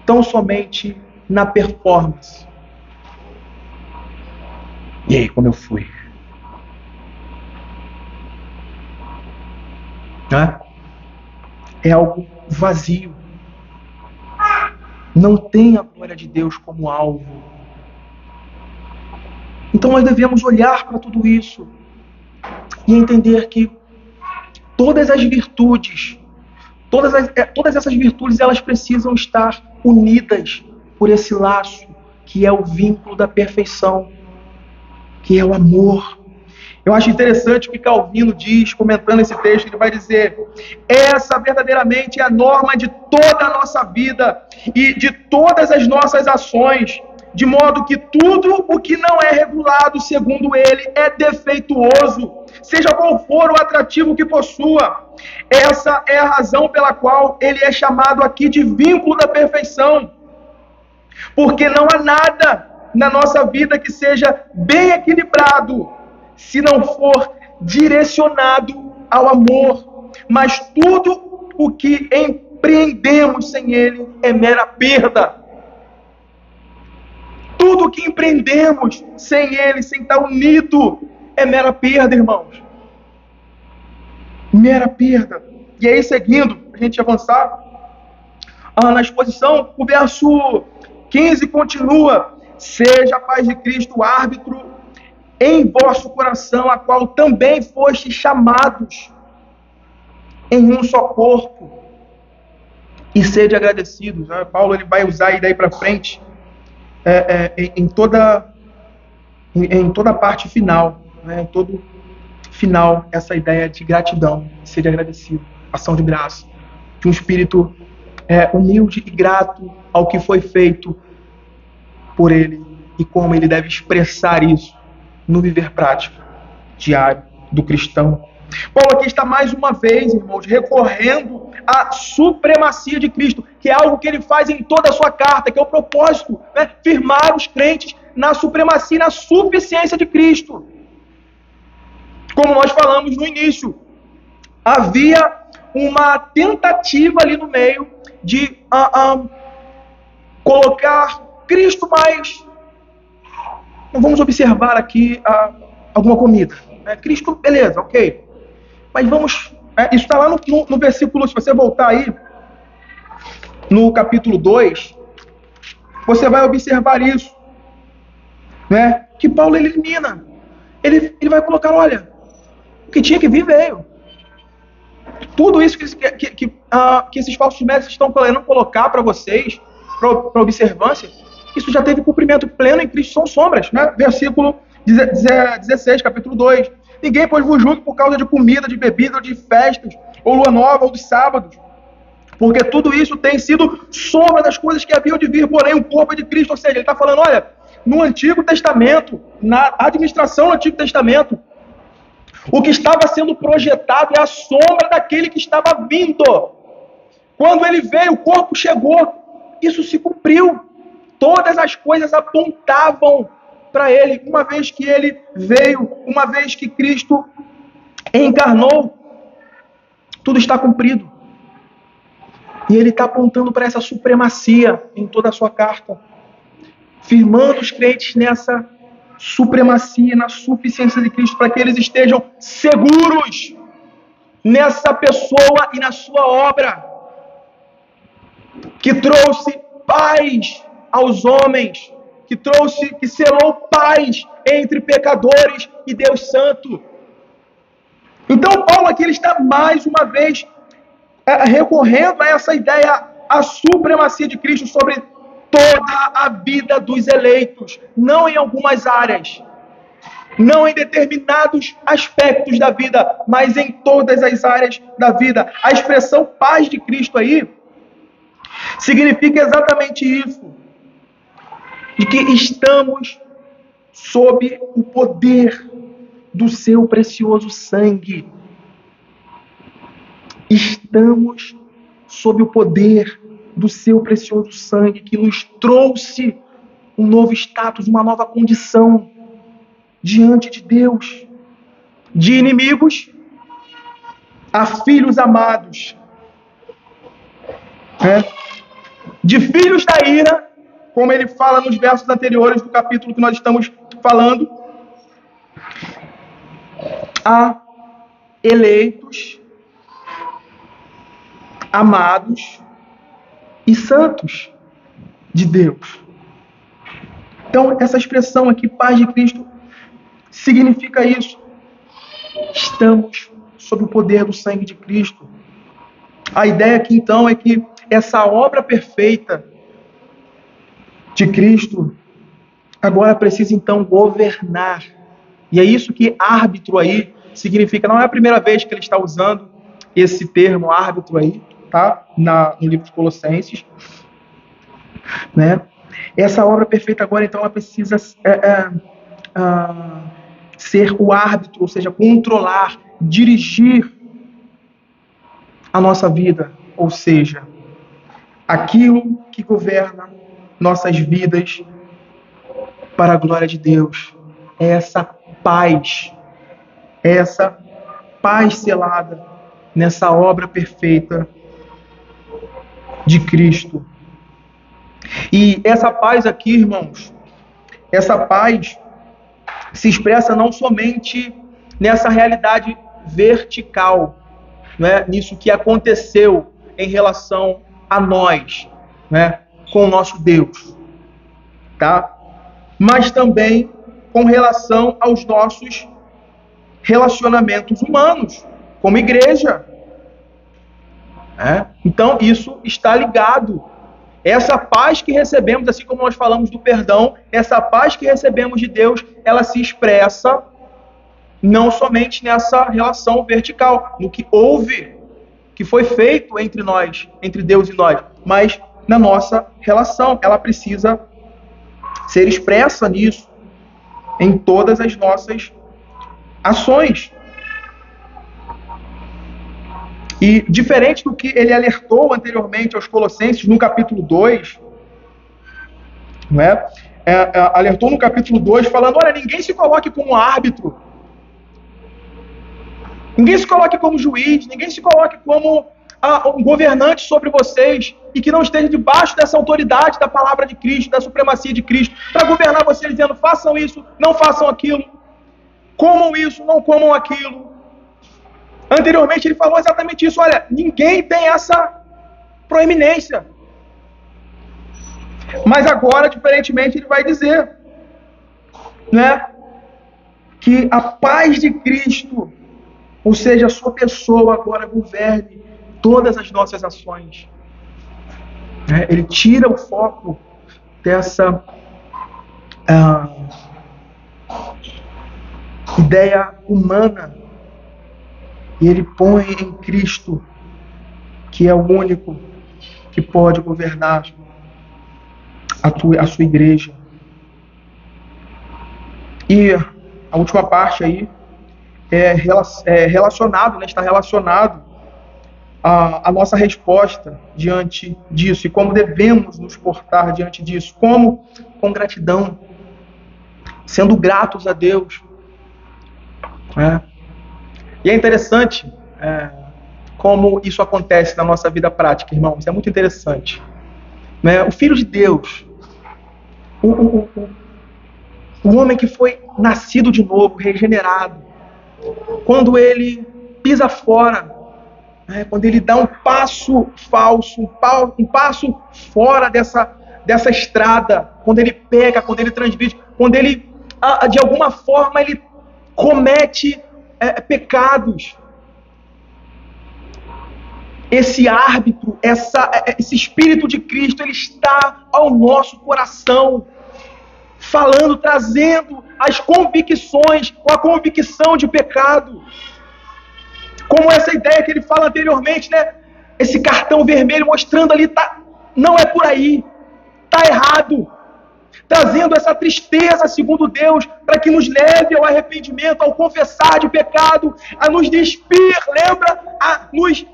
tão somente na performance. E aí, como eu fui? É algo vazio. Não tem a glória de Deus como alvo. Então nós devemos olhar para tudo isso e entender que todas as virtudes, todas essas virtudes, elas precisam estar unidas por esse laço que é o vínculo da perfeição, que é o amor. Eu acho interessante o que Calvino diz, comentando esse texto. Ele vai dizer: essa verdadeiramente é a norma de toda a nossa vida e de todas as nossas ações, de modo que tudo o que não é regulado segundo ele é defeituoso, seja qual for o atrativo que possua. Essa é a razão pela qual ele é chamado aqui de vínculo da perfeição, porque não há nada na nossa vida que seja bem equilibrado se não for direcionado ao amor. Mas tudo o que empreendemos sem ele é mera perda. Tudo o que empreendemos sem ele, sem estar unido, é mera perda, irmãos. Mera perda. E aí, seguindo, a gente avançar na exposição, o verso 15 continua: seja a paz de Cristo árbitro em vosso coração, a qual também fostes chamados em um só corpo, e sede agradecidos. Paulo ele vai usar aí daí para frente em toda a parte final, em todo final, essa ideia de gratidão, sede agradecido, ação de graça, de um espírito humilde e grato ao que foi feito por ele e como ele deve expressar isso no viver prático, diário, do cristão. Paulo aqui está mais uma vez, irmãos, recorrendo à supremacia de Cristo, que é algo que ele faz em toda a sua carta, que é o propósito, firmar os crentes na supremacia e na suficiência de Cristo. Como nós falamos no início, havia uma tentativa ali no meio de colocar Cristo mais... Vamos observar aqui alguma comida. Cristo, beleza, ok. Mas vamos... isso está lá no versículo, se você voltar aí, no capítulo 2, você vai observar isso. Que Paulo ele elimina. Ele vai colocar, olha, o que tinha que vir veio. Tudo isso que esses falsos mestres estão querendo colocar para vocês, para observância, Isso já teve cumprimento pleno em Cristo, são sombras, né? Versículo 16, capítulo 2. Ninguém, pois, vos julgue por causa de comida, de bebida, ou de festas, ou lua nova, ou dos sábados, porque tudo isso tem sido sombra das coisas que haviam de vir, porém o corpo é de Cristo. Ou seja, ele está falando, olha, no Antigo Testamento, na administração do Antigo Testamento, o que estava sendo projetado é a sombra daquele que estava vindo. Quando ele veio, o corpo chegou, isso se cumpriu. Todas as coisas apontavam para ele, uma vez que ele veio, uma vez que Cristo encarnou, tudo está cumprido. E ele está apontando para essa supremacia em toda a sua carta, firmando os crentes nessa supremacia, na suficiência de Cristo, para que eles estejam seguros nessa pessoa e na sua obra, que trouxe paz aos homens, que selou paz entre pecadores e Deus Santo. Então Paulo aqui ele está mais uma vez recorrendo a essa ideia, a supremacia de Cristo sobre toda a vida dos eleitos, não em algumas áreas, não em determinados aspectos da vida, mas em todas as áreas da vida. A expressão paz de Cristo aí significa exatamente isso, de que estamos sob o poder do seu precioso sangue. Estamos sob o poder do seu precioso sangue, que nos trouxe um novo status, uma nova condição diante de Deus, de inimigos a filhos amados, de filhos da ira, como ele fala nos versos anteriores do capítulo que nós estamos falando, a eleitos, amados e santos de Deus. Então, essa expressão aqui, paz de Cristo, significa isso. Estamos sob o poder do sangue de Cristo. A ideia aqui, então, é que essa obra perfeita de Cristo agora precisa, então, governar. E é isso que árbitro aí significa. Não é a primeira vez que ele está usando esse termo árbitro aí, tá? No livro de Colossenses, né? Essa obra perfeita agora, então, ela precisa ser o árbitro, ou seja, controlar, dirigir a nossa vida, ou seja, aquilo que governa nossas vidas para a glória de Deus. É essa paz selada nessa obra perfeita de Cristo. E essa paz aqui, irmãos, essa paz se expressa não somente nessa realidade vertical, né, nisso que aconteceu em relação a nós, né, com o nosso Deus, tá? Mas também com relação aos nossos relacionamentos humanos, como igreja. Então, isso está ligado. Essa paz que recebemos, assim como nós falamos do perdão, essa paz que recebemos de Deus, ela se expressa não somente nessa relação vertical, no que houve, que foi feito entre nós, entre Deus e nós, mas na nossa relação. Ela precisa ser expressa nisso, em todas as nossas ações. E diferente do que ele alertou anteriormente aos Colossenses, no capítulo 2, alertou no capítulo 2, falando, olha, ninguém se coloque como árbitro, ninguém se coloque como juiz, ninguém se coloque como um governante sobre vocês, e que não esteja debaixo dessa autoridade da palavra de Cristo, da supremacia de Cristo, para governar vocês, dizendo, façam isso, não façam aquilo, comam isso, não comam aquilo. Anteriormente ele falou exatamente isso, olha, ninguém tem essa proeminência. Mas agora, diferentemente, ele vai dizer, né, que a paz de Cristo, ou seja, a sua pessoa agora governe todas as nossas ações. Ele tira o foco dessa ideia humana, e ele põe em Cristo, que é o único que pode governar a sua igreja. E a última parte aí relacionado, né, está relacionado à nossa resposta diante disso, e como devemos nos portar diante disso, como com gratidão, sendo gratos a Deus. E é interessante como isso acontece na nossa vida prática, irmãos. É muito interessante. O Filho de Deus, o homem que foi nascido de novo, regenerado, quando ele pisa fora, quando ele dá um passo falso, um passo fora dessa estrada, quando ele peca, quando ele transgride, quando ele, de alguma forma, ele comete pecados. Esse árbitro, esse Espírito de Cristo, ele está ao nosso coração, falando, trazendo as convicções, ou a convicção de pecado. Como essa ideia que ele fala anteriormente, né? Esse cartão vermelho mostrando ali, não é por aí, está errado. Trazendo essa tristeza, segundo Deus, para que nos leve ao arrependimento, ao confessar de pecado, a nos despir, lembra? A nos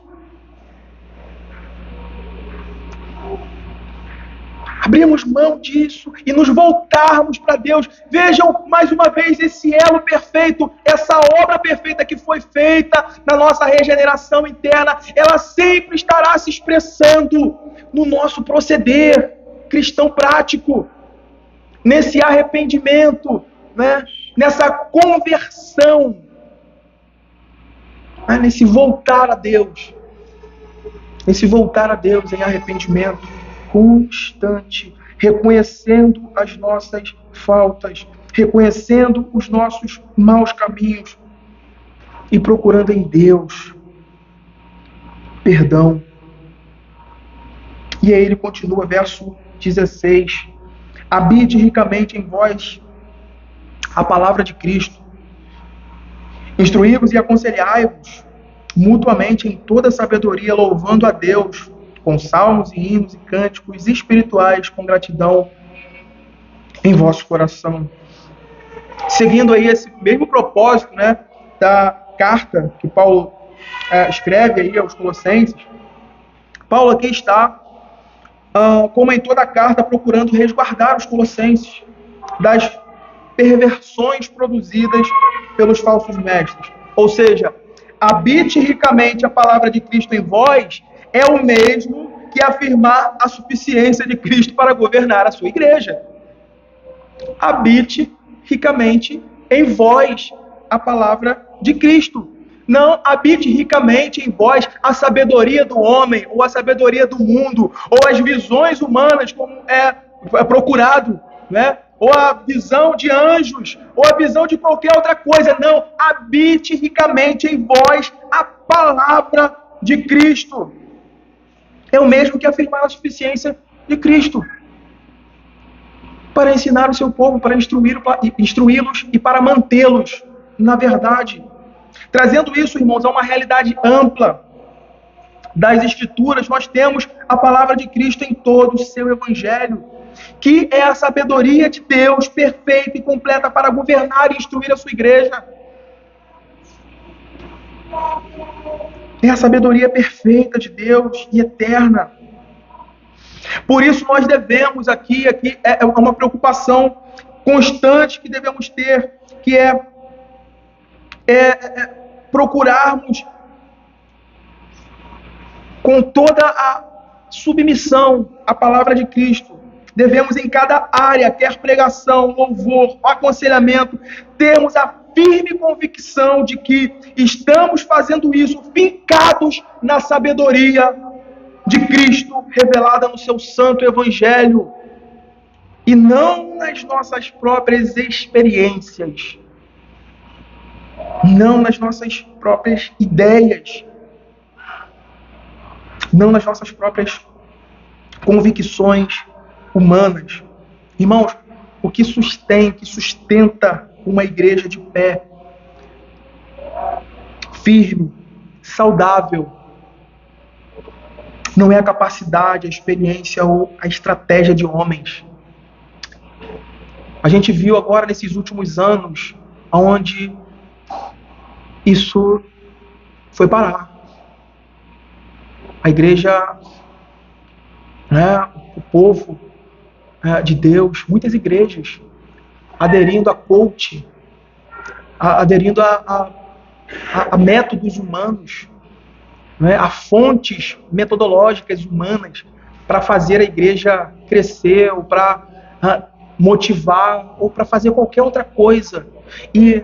abrirmos mão disso e nos voltarmos para Deus. Vejam mais uma vez esse elo perfeito, essa obra perfeita que foi feita na nossa regeneração interna, ela sempre estará se expressando no nosso proceder cristão prático, nesse arrependimento, né? Nessa conversão, nesse voltar a Deus, em arrependimento constante, reconhecendo as nossas faltas, reconhecendo os nossos maus caminhos e procurando em Deus perdão. E aí ele continua, verso 16: habite ricamente em vós a palavra de Cristo, instruí-vos e aconselhai-vos mutuamente em toda sabedoria, louvando a Deus com salmos e hinos e cânticos espirituais, com gratidão em vosso coração. Seguindo aí esse mesmo propósito, né, da carta que Paulo escreve aí aos Colossenses, Paulo aqui está, como em toda a carta, procurando resguardar os colossenses das perversões produzidas pelos falsos mestres. Ou seja, habite ricamente a palavra de Cristo em vós é o mesmo que afirmar a suficiência de Cristo para governar a sua igreja. Habite ricamente em vós a palavra de Cristo. Não habite ricamente em vós a sabedoria do homem, ou a sabedoria do mundo, ou as visões humanas, como é procurado, né? Ou a visão de anjos, ou a visão de qualquer outra coisa. Não, habite ricamente em vós a palavra de Cristo. É o mesmo que afirmar a suficiência de Cristo para ensinar o seu povo, para instruí-los e para mantê-los na verdade. Trazendo isso, irmãos, a uma realidade ampla das Escrituras, nós temos a palavra de Cristo em todo o seu Evangelho, que é a sabedoria de Deus perfeita e completa para governar e instruir a sua igreja. É a sabedoria perfeita de Deus e eterna. Por isso nós devemos aqui é uma preocupação constante que devemos ter, que é procurarmos com toda a submissão à palavra de Cristo. Devemos em cada área, quer pregação, louvor, aconselhamento, termos a firme convicção de que estamos fazendo isso fincados na sabedoria de Cristo revelada no seu santo evangelho e não nas nossas próprias experiências, não nas nossas próprias ideias, não nas nossas próprias convicções humanas, Irmãos, o que sustenta uma igreja de pé, firme, saudável, não é a capacidade, a experiência ou a estratégia de homens. A gente viu agora nesses últimos anos onde isso foi parar. A igreja, o povo de Deus, muitas igrejas aderindo a coach, aderindo a métodos humanos, a fontes metodológicas humanas para fazer a igreja crescer, ou para motivar, ou para fazer qualquer outra coisa. E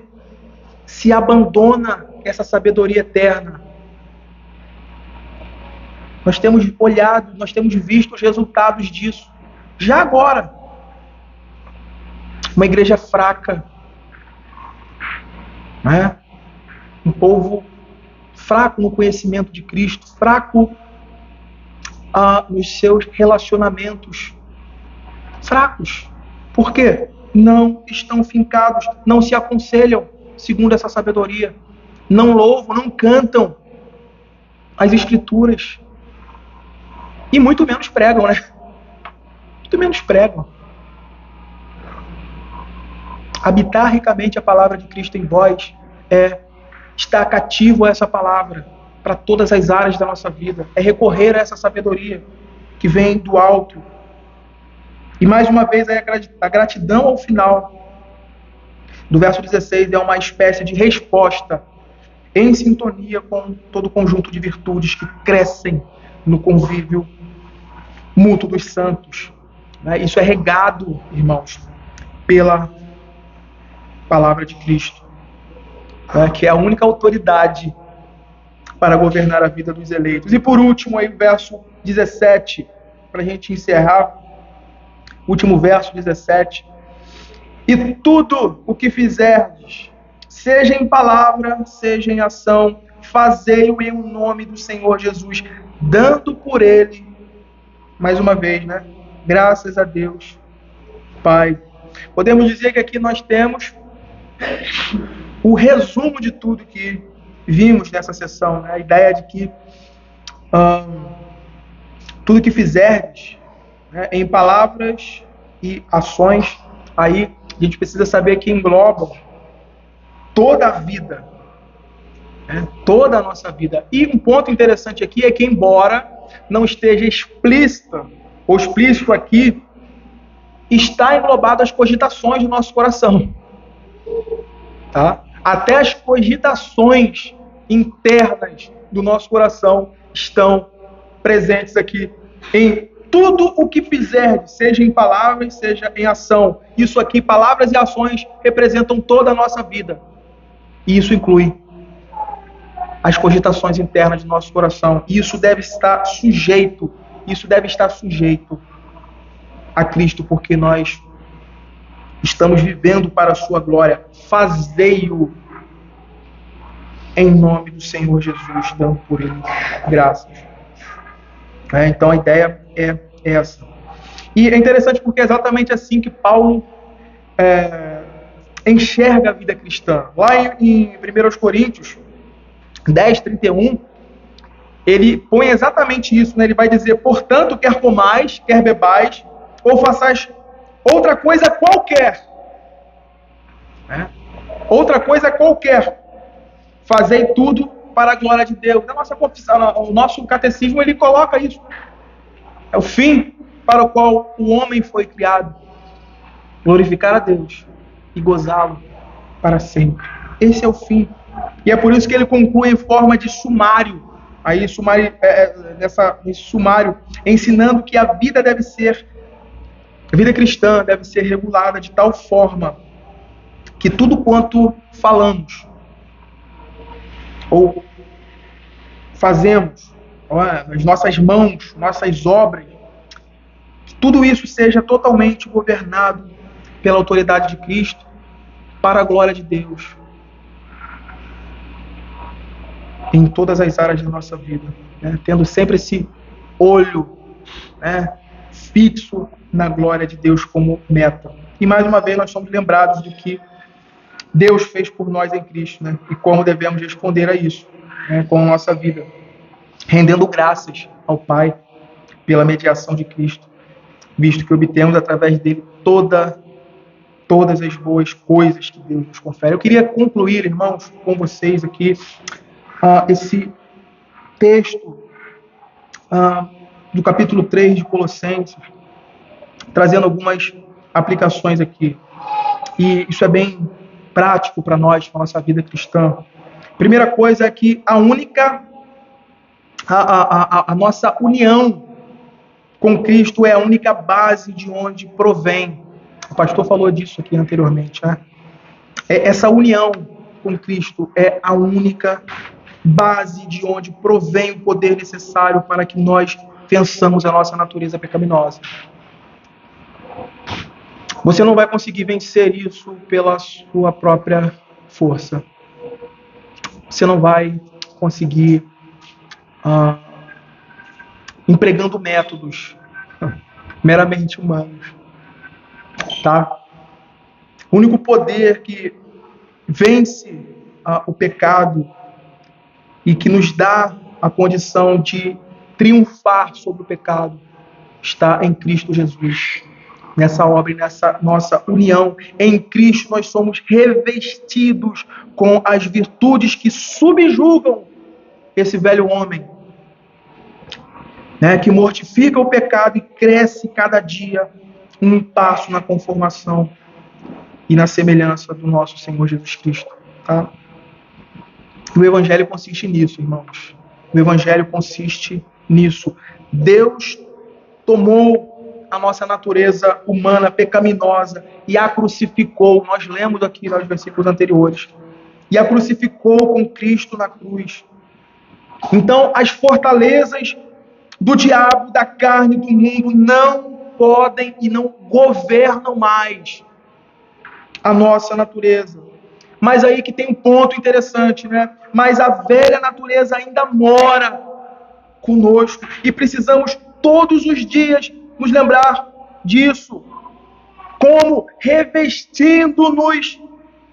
se abandona essa sabedoria eterna. Nós temos olhado, nós temos visto os resultados disso. Já agora. Uma igreja fraca. Um povo fraco no conhecimento de Cristo, fraco nos seus relacionamentos. Fracos. Por quê? Não estão fincados, não se aconselham segundo essa sabedoria. Não louvam, não cantam as Escrituras. E muito menos pregam, né? Muito menos pregam. Habitar ricamente a palavra de Cristo em vós é estar cativo a essa palavra para todas as áreas da nossa vida. É recorrer a essa sabedoria que vem do alto. E mais uma vez a gratidão ao final do verso 16 é uma espécie de resposta em sintonia com todo o conjunto de virtudes que crescem no convívio mútuo dos santos. Isso é regado, irmãos, pela palavra de Cristo, que é a única autoridade para governar a vida dos eleitos. E por último, aí o verso 17, para a gente encerrar, último verso 17. E tudo o que fizerdes, seja em palavra, seja em ação, fazei-o em nome do Senhor Jesus, dando por ele, mais uma vez, graças a Deus, Pai. Podemos dizer que aqui nós temos o resumo de tudo que vimos nessa sessão, a ideia de que tudo que fizerdes, em palavras e ações, aí a gente precisa saber que englobam toda a vida, toda a nossa vida. E um ponto interessante aqui é que, embora não esteja explícito aqui, está englobado as cogitações do nosso coração. Tá? Até as cogitações internas do nosso coração estão presentes aqui em tudo o que fizerdes, seja em palavras, seja em ação. Isso aqui, palavras e ações, representam toda a nossa vida. E isso inclui as cogitações internas do nosso coração. E isso deve estar sujeito a Cristo, porque nós estamos vivendo para a sua glória. Fazei-o em nome do Senhor Jesus, dando por ele graças. Então a ideia é essa. E é interessante porque é exatamente assim que Paulo enxerga a vida cristã. Lá em 1 Coríntios 10:31, ele põe exatamente isso. Ele vai dizer: portanto, quer comais, quer bebais, ou façais outra coisa qualquer. Outra coisa qualquer. Fazei tudo para a glória de Deus. Na nossa confissão, o nosso catecismo, ele coloca isso. É o fim para o qual o homem foi criado. Glorificar a Deus e gozá-lo para sempre. Esse é o fim. E é por isso que ele conclui em forma de sumário. Aí, nesse sumário, ensinando que a vida cristã deve ser regulada de tal forma que tudo quanto falamos ou fazemos, as nossas mãos, nossas obras, tudo isso seja totalmente governado pela autoridade de Cristo, para a glória de Deus, em todas as áreas da nossa vida, tendo sempre esse olho fixo na glória de Deus como meta. E mais uma vez nós somos lembrados do que Deus fez por nós em Cristo, né? E como devemos responder a isso, né? Com a nossa vida, rendendo graças ao Pai pela mediação de Cristo, visto que obtemos através dele todas as boas coisas que Deus nos confere. Eu queria concluir, irmãos, com vocês aqui esse texto do capítulo 3 de Colossenses, trazendo algumas aplicações aqui. E isso é bem prático para nós, para a nossa vida cristã. Primeira coisa é que a nossa união com Cristo é a única base de onde provém. O pastor falou disso aqui anteriormente, né? Essa união com Cristo é a única base de onde provém o poder necessário para que nós vençamos a nossa natureza pecaminosa. Você não vai conseguir vencer isso pela sua própria força. Você não vai conseguir empregando métodos meramente humanos. Tá? O único poder que vence o pecado e que nos dá a condição de triunfar sobre o pecado está em Cristo Jesus. Nessa obra e nessa nossa união em Cristo, nós somos revestidos com as virtudes que subjugam esse velho homem, né, que mortifica o pecado e cresce cada dia um passo na conformação e na semelhança do nosso Senhor Jesus Cristo. Tá? O Evangelho consiste nisso, irmãos. O Evangelho consiste nisso. Deus tomou a nossa natureza humana pecaminosa e a crucificou. Nós lemos aqui nos versículos anteriores. E a crucificou com Cristo na cruz. Então, as fortalezas do diabo, da carne, do mundo não podem e não governam mais a nossa natureza. Mas aí que tem um ponto interessante, né? Mas a velha natureza ainda mora conosco e precisamos todos os dias nos lembrar disso, como revestindo-nos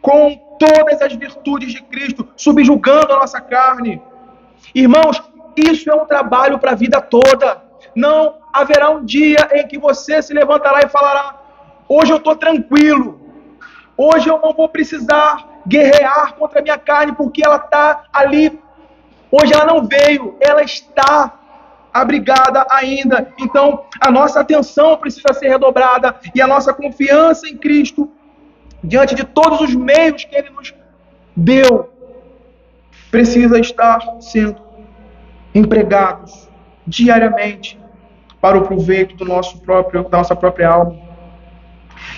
com todas as virtudes de Cristo, subjugando a nossa carne. Irmãos, isso é um trabalho para a vida toda. Não haverá um dia em que você se levantará e falará: hoje eu estou tranquilo, hoje eu não vou precisar guerrear contra a minha carne, porque ela está ali. Hoje ela não veio, ela está abrigada ainda. Então, a nossa atenção precisa ser redobrada e a nossa confiança em Cristo, diante de todos os meios que Ele nos deu, precisa estar sendo empregados diariamente para o proveito da nossa própria alma.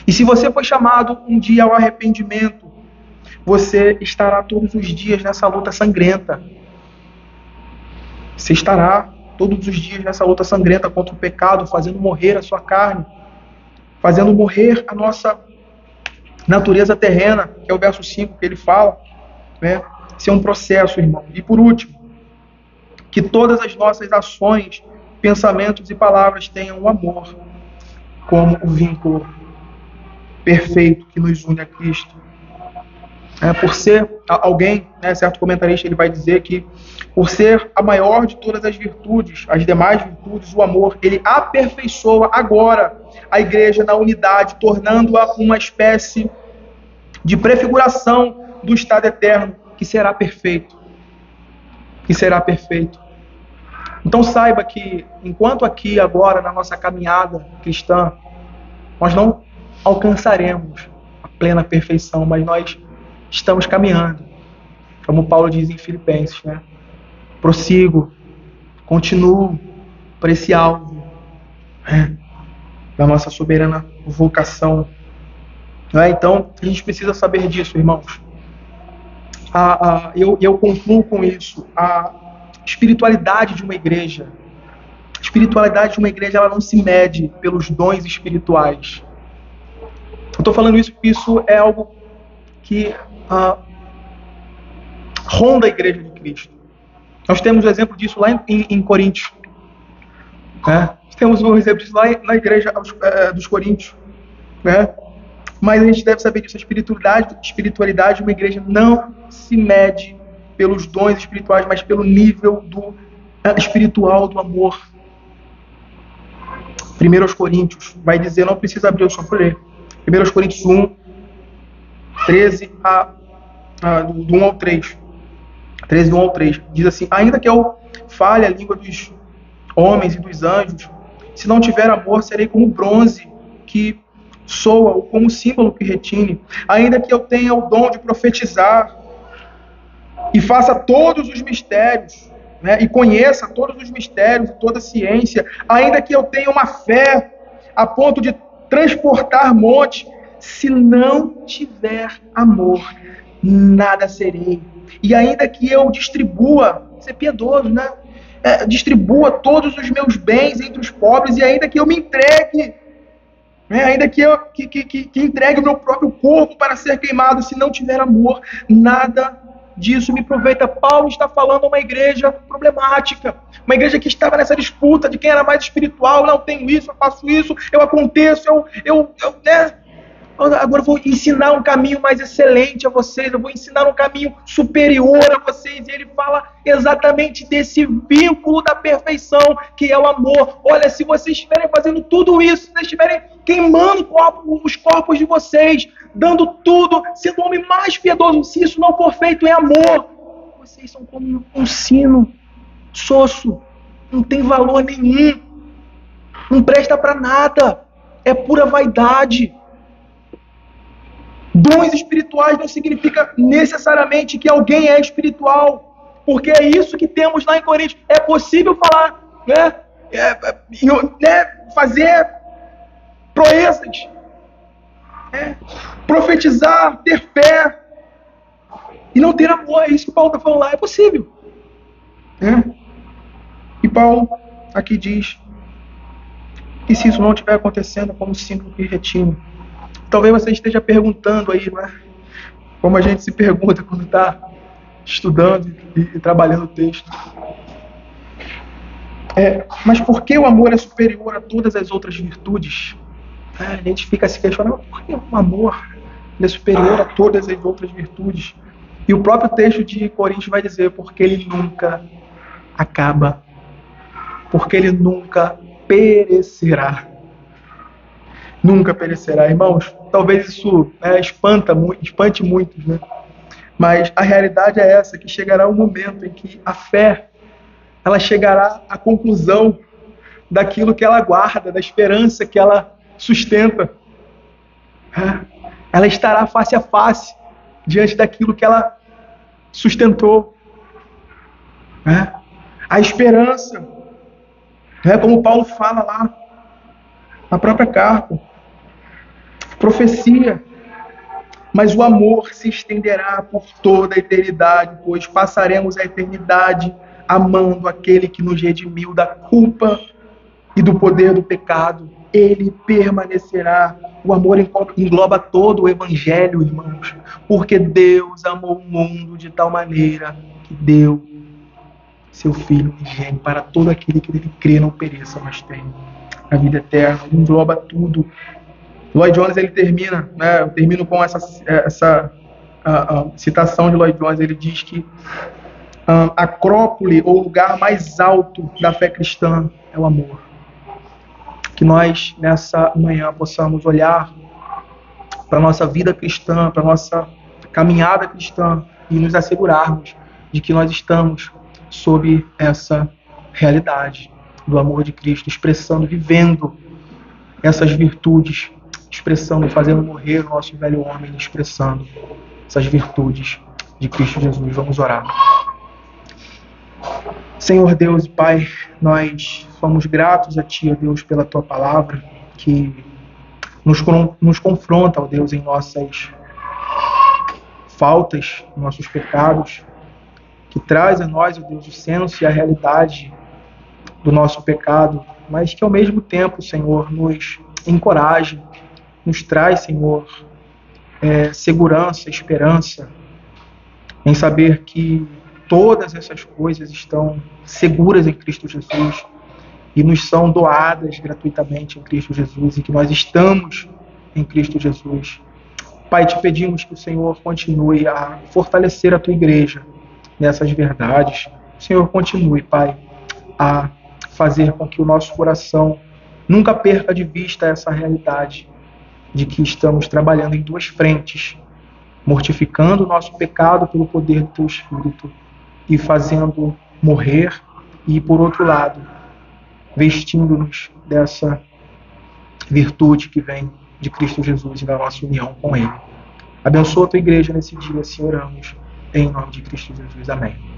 E se você foi chamado um dia ao arrependimento, você estará todos os dias nessa luta sangrenta. Você estará todos os dias nessa luta sangrenta contra o pecado, fazendo morrer a sua carne, fazendo morrer a nossa natureza terrena, que é o verso 5 que ele fala, né? Isso é um processo, irmão. E por último, que todas as nossas ações, pensamentos e palavras tenham o amor como o vínculo perfeito que nos une a Cristo. Por ser alguém, né, certo comentarista, ele vai dizer que por ser a maior de todas as virtudes, as demais virtudes, o amor, ele aperfeiçoa agora a igreja na unidade, tornando-a uma espécie de prefiguração do estado eterno, que será perfeito. Que será perfeito. Então saiba que, enquanto aqui agora, na nossa caminhada cristã, nós não alcançaremos a plena perfeição, mas nós estamos caminhando, como Paulo diz em Filipenses, né? Prossigo, continuo para esse alvo, né, da nossa soberana vocação. Então, a gente precisa saber disso, irmãos. Eu concluo com isso. A espiritualidade de uma igreja, ela não se mede pelos dons espirituais. Eu estou falando isso porque isso é algo que ronda a igreja de Cristo. Nós temos o exemplo disso lá em Coríntios. Né? Temos um exemplo disso lá na igreja dos Coríntios, né? Mas a gente deve saber disso. A espiritualidade de uma igreja não se mede pelos dons espirituais, mas pelo nível espiritual do amor. 1 Coríntios vai dizer, não precisa abrir, eu só vou ler. 1 Coríntios 1, 13 do 1 ao 3. 13 do 1 ao 3. Diz assim: ainda que eu fale a língua dos homens e dos anjos, se não tiver amor, serei como bronze que soa, ou como símbolo que retine. Ainda que eu tenha o dom de profetizar e faça todos os mistérios, né, e conheça todos os mistérios e toda a ciência, ainda que eu tenha uma fé a ponto de transportar monte, se não tiver amor, nada serei. E ainda que eu distribua, ser piedoso, né? Distribua todos os meus bens entre os pobres, e ainda que eu me entregue, ainda que eu entregue o meu próprio corpo para ser queimado, se não tiver amor, nada disso me aproveita. Paulo está falando a uma igreja problemática, uma igreja que estava nessa disputa de quem era mais espiritual. Não, tenho isso, eu faço isso, eu aconteço, né? Agora eu vou ensinar um caminho mais excelente a vocês, eu vou ensinar um caminho superior a vocês. E ele fala exatamente desse vínculo da perfeição, que é o amor. Olha, se vocês estiverem fazendo tudo isso, se vocês estiverem queimando os corpos de vocês, dando tudo, sendo o homem mais piedoso, se isso não for feito em amor, vocês são como um sino sosso, não tem valor nenhum, não presta para nada, é pura vaidade. Dons espirituais não significa necessariamente que alguém é espiritual, porque é isso que temos lá em Coríntios. É possível falar, fazer proezas, profetizar, ter fé e não ter amor. É isso que Paulo está falando lá. É possível. E Paulo aqui diz que se isso não estiver acontecendo, é como símbolo que retine. Talvez você esteja perguntando aí, né? Como a gente se pergunta quando está estudando e trabalhando o texto. Mas por que o amor é superior a todas as outras virtudes? A gente fica se questionando, por que o amor é superior a todas as outras virtudes? E o próprio texto de Coríntios vai dizer, porque ele nunca acaba, porque ele nunca perecerá. Nunca perecerá. Irmãos, talvez isso espante muitos, né? Mas a realidade é essa, que chegará um momento em que a fé, ela chegará à conclusão daquilo que ela guarda, da esperança que ela sustenta. Ela estará face a face diante daquilo que ela sustentou. A esperança, como Paulo fala lá na própria carta, profecia, mas o amor se estenderá por toda a eternidade, pois passaremos a eternidade amando aquele que nos redimiu da culpa e do poder do pecado. Ele permanecerá. O amor engloba todo o evangelho, irmãos, porque Deus amou o mundo de tal maneira que deu seu Filho unigênito para todo aquele que nele crê, não pereça, mas tenha a vida eterna. Ele engloba tudo. Lloyd Jones, ele termina, né? Eu termino com essa citação de Lloyd Jones. Ele diz que a acrópole, ou lugar mais alto da fé cristã, é o amor. Que nós, nessa manhã, possamos olhar para a nossa vida cristã, para a nossa caminhada cristã, e nos assegurarmos de que nós estamos sob essa realidade do amor de Cristo, expressando, vivendo essas virtudes, expressando, fazendo morrer o nosso velho homem, expressando essas virtudes de Cristo Jesus. Vamos orar. Senhor Deus e Pai, nós somos gratos a Ti, ó Deus, pela Tua palavra, que nos confronta, ó Deus, em nossas faltas, em nossos pecados, que traz a nós, ó Deus, o senso e a realidade do nosso pecado, mas que ao mesmo tempo, Senhor, nos encoraja, nos traz, Senhor, segurança, esperança, em saber que todas essas coisas estão seguras em Cristo Jesus e nos são doadas gratuitamente em Cristo Jesus e que nós estamos em Cristo Jesus. Pai, te pedimos que o Senhor continue a fortalecer a tua igreja nessas verdades. O Senhor continue, Pai, a fazer com que o nosso coração nunca perca de vista essa realidade de que estamos trabalhando em duas frentes, mortificando o nosso pecado pelo poder do teu Espírito e fazendo morrer e, por outro lado, vestindo-nos dessa virtude que vem de Cristo Jesus e da nossa união com Ele. Abençoa a tua igreja nesse dia, assim oramos, em nome de Cristo Jesus. Amém.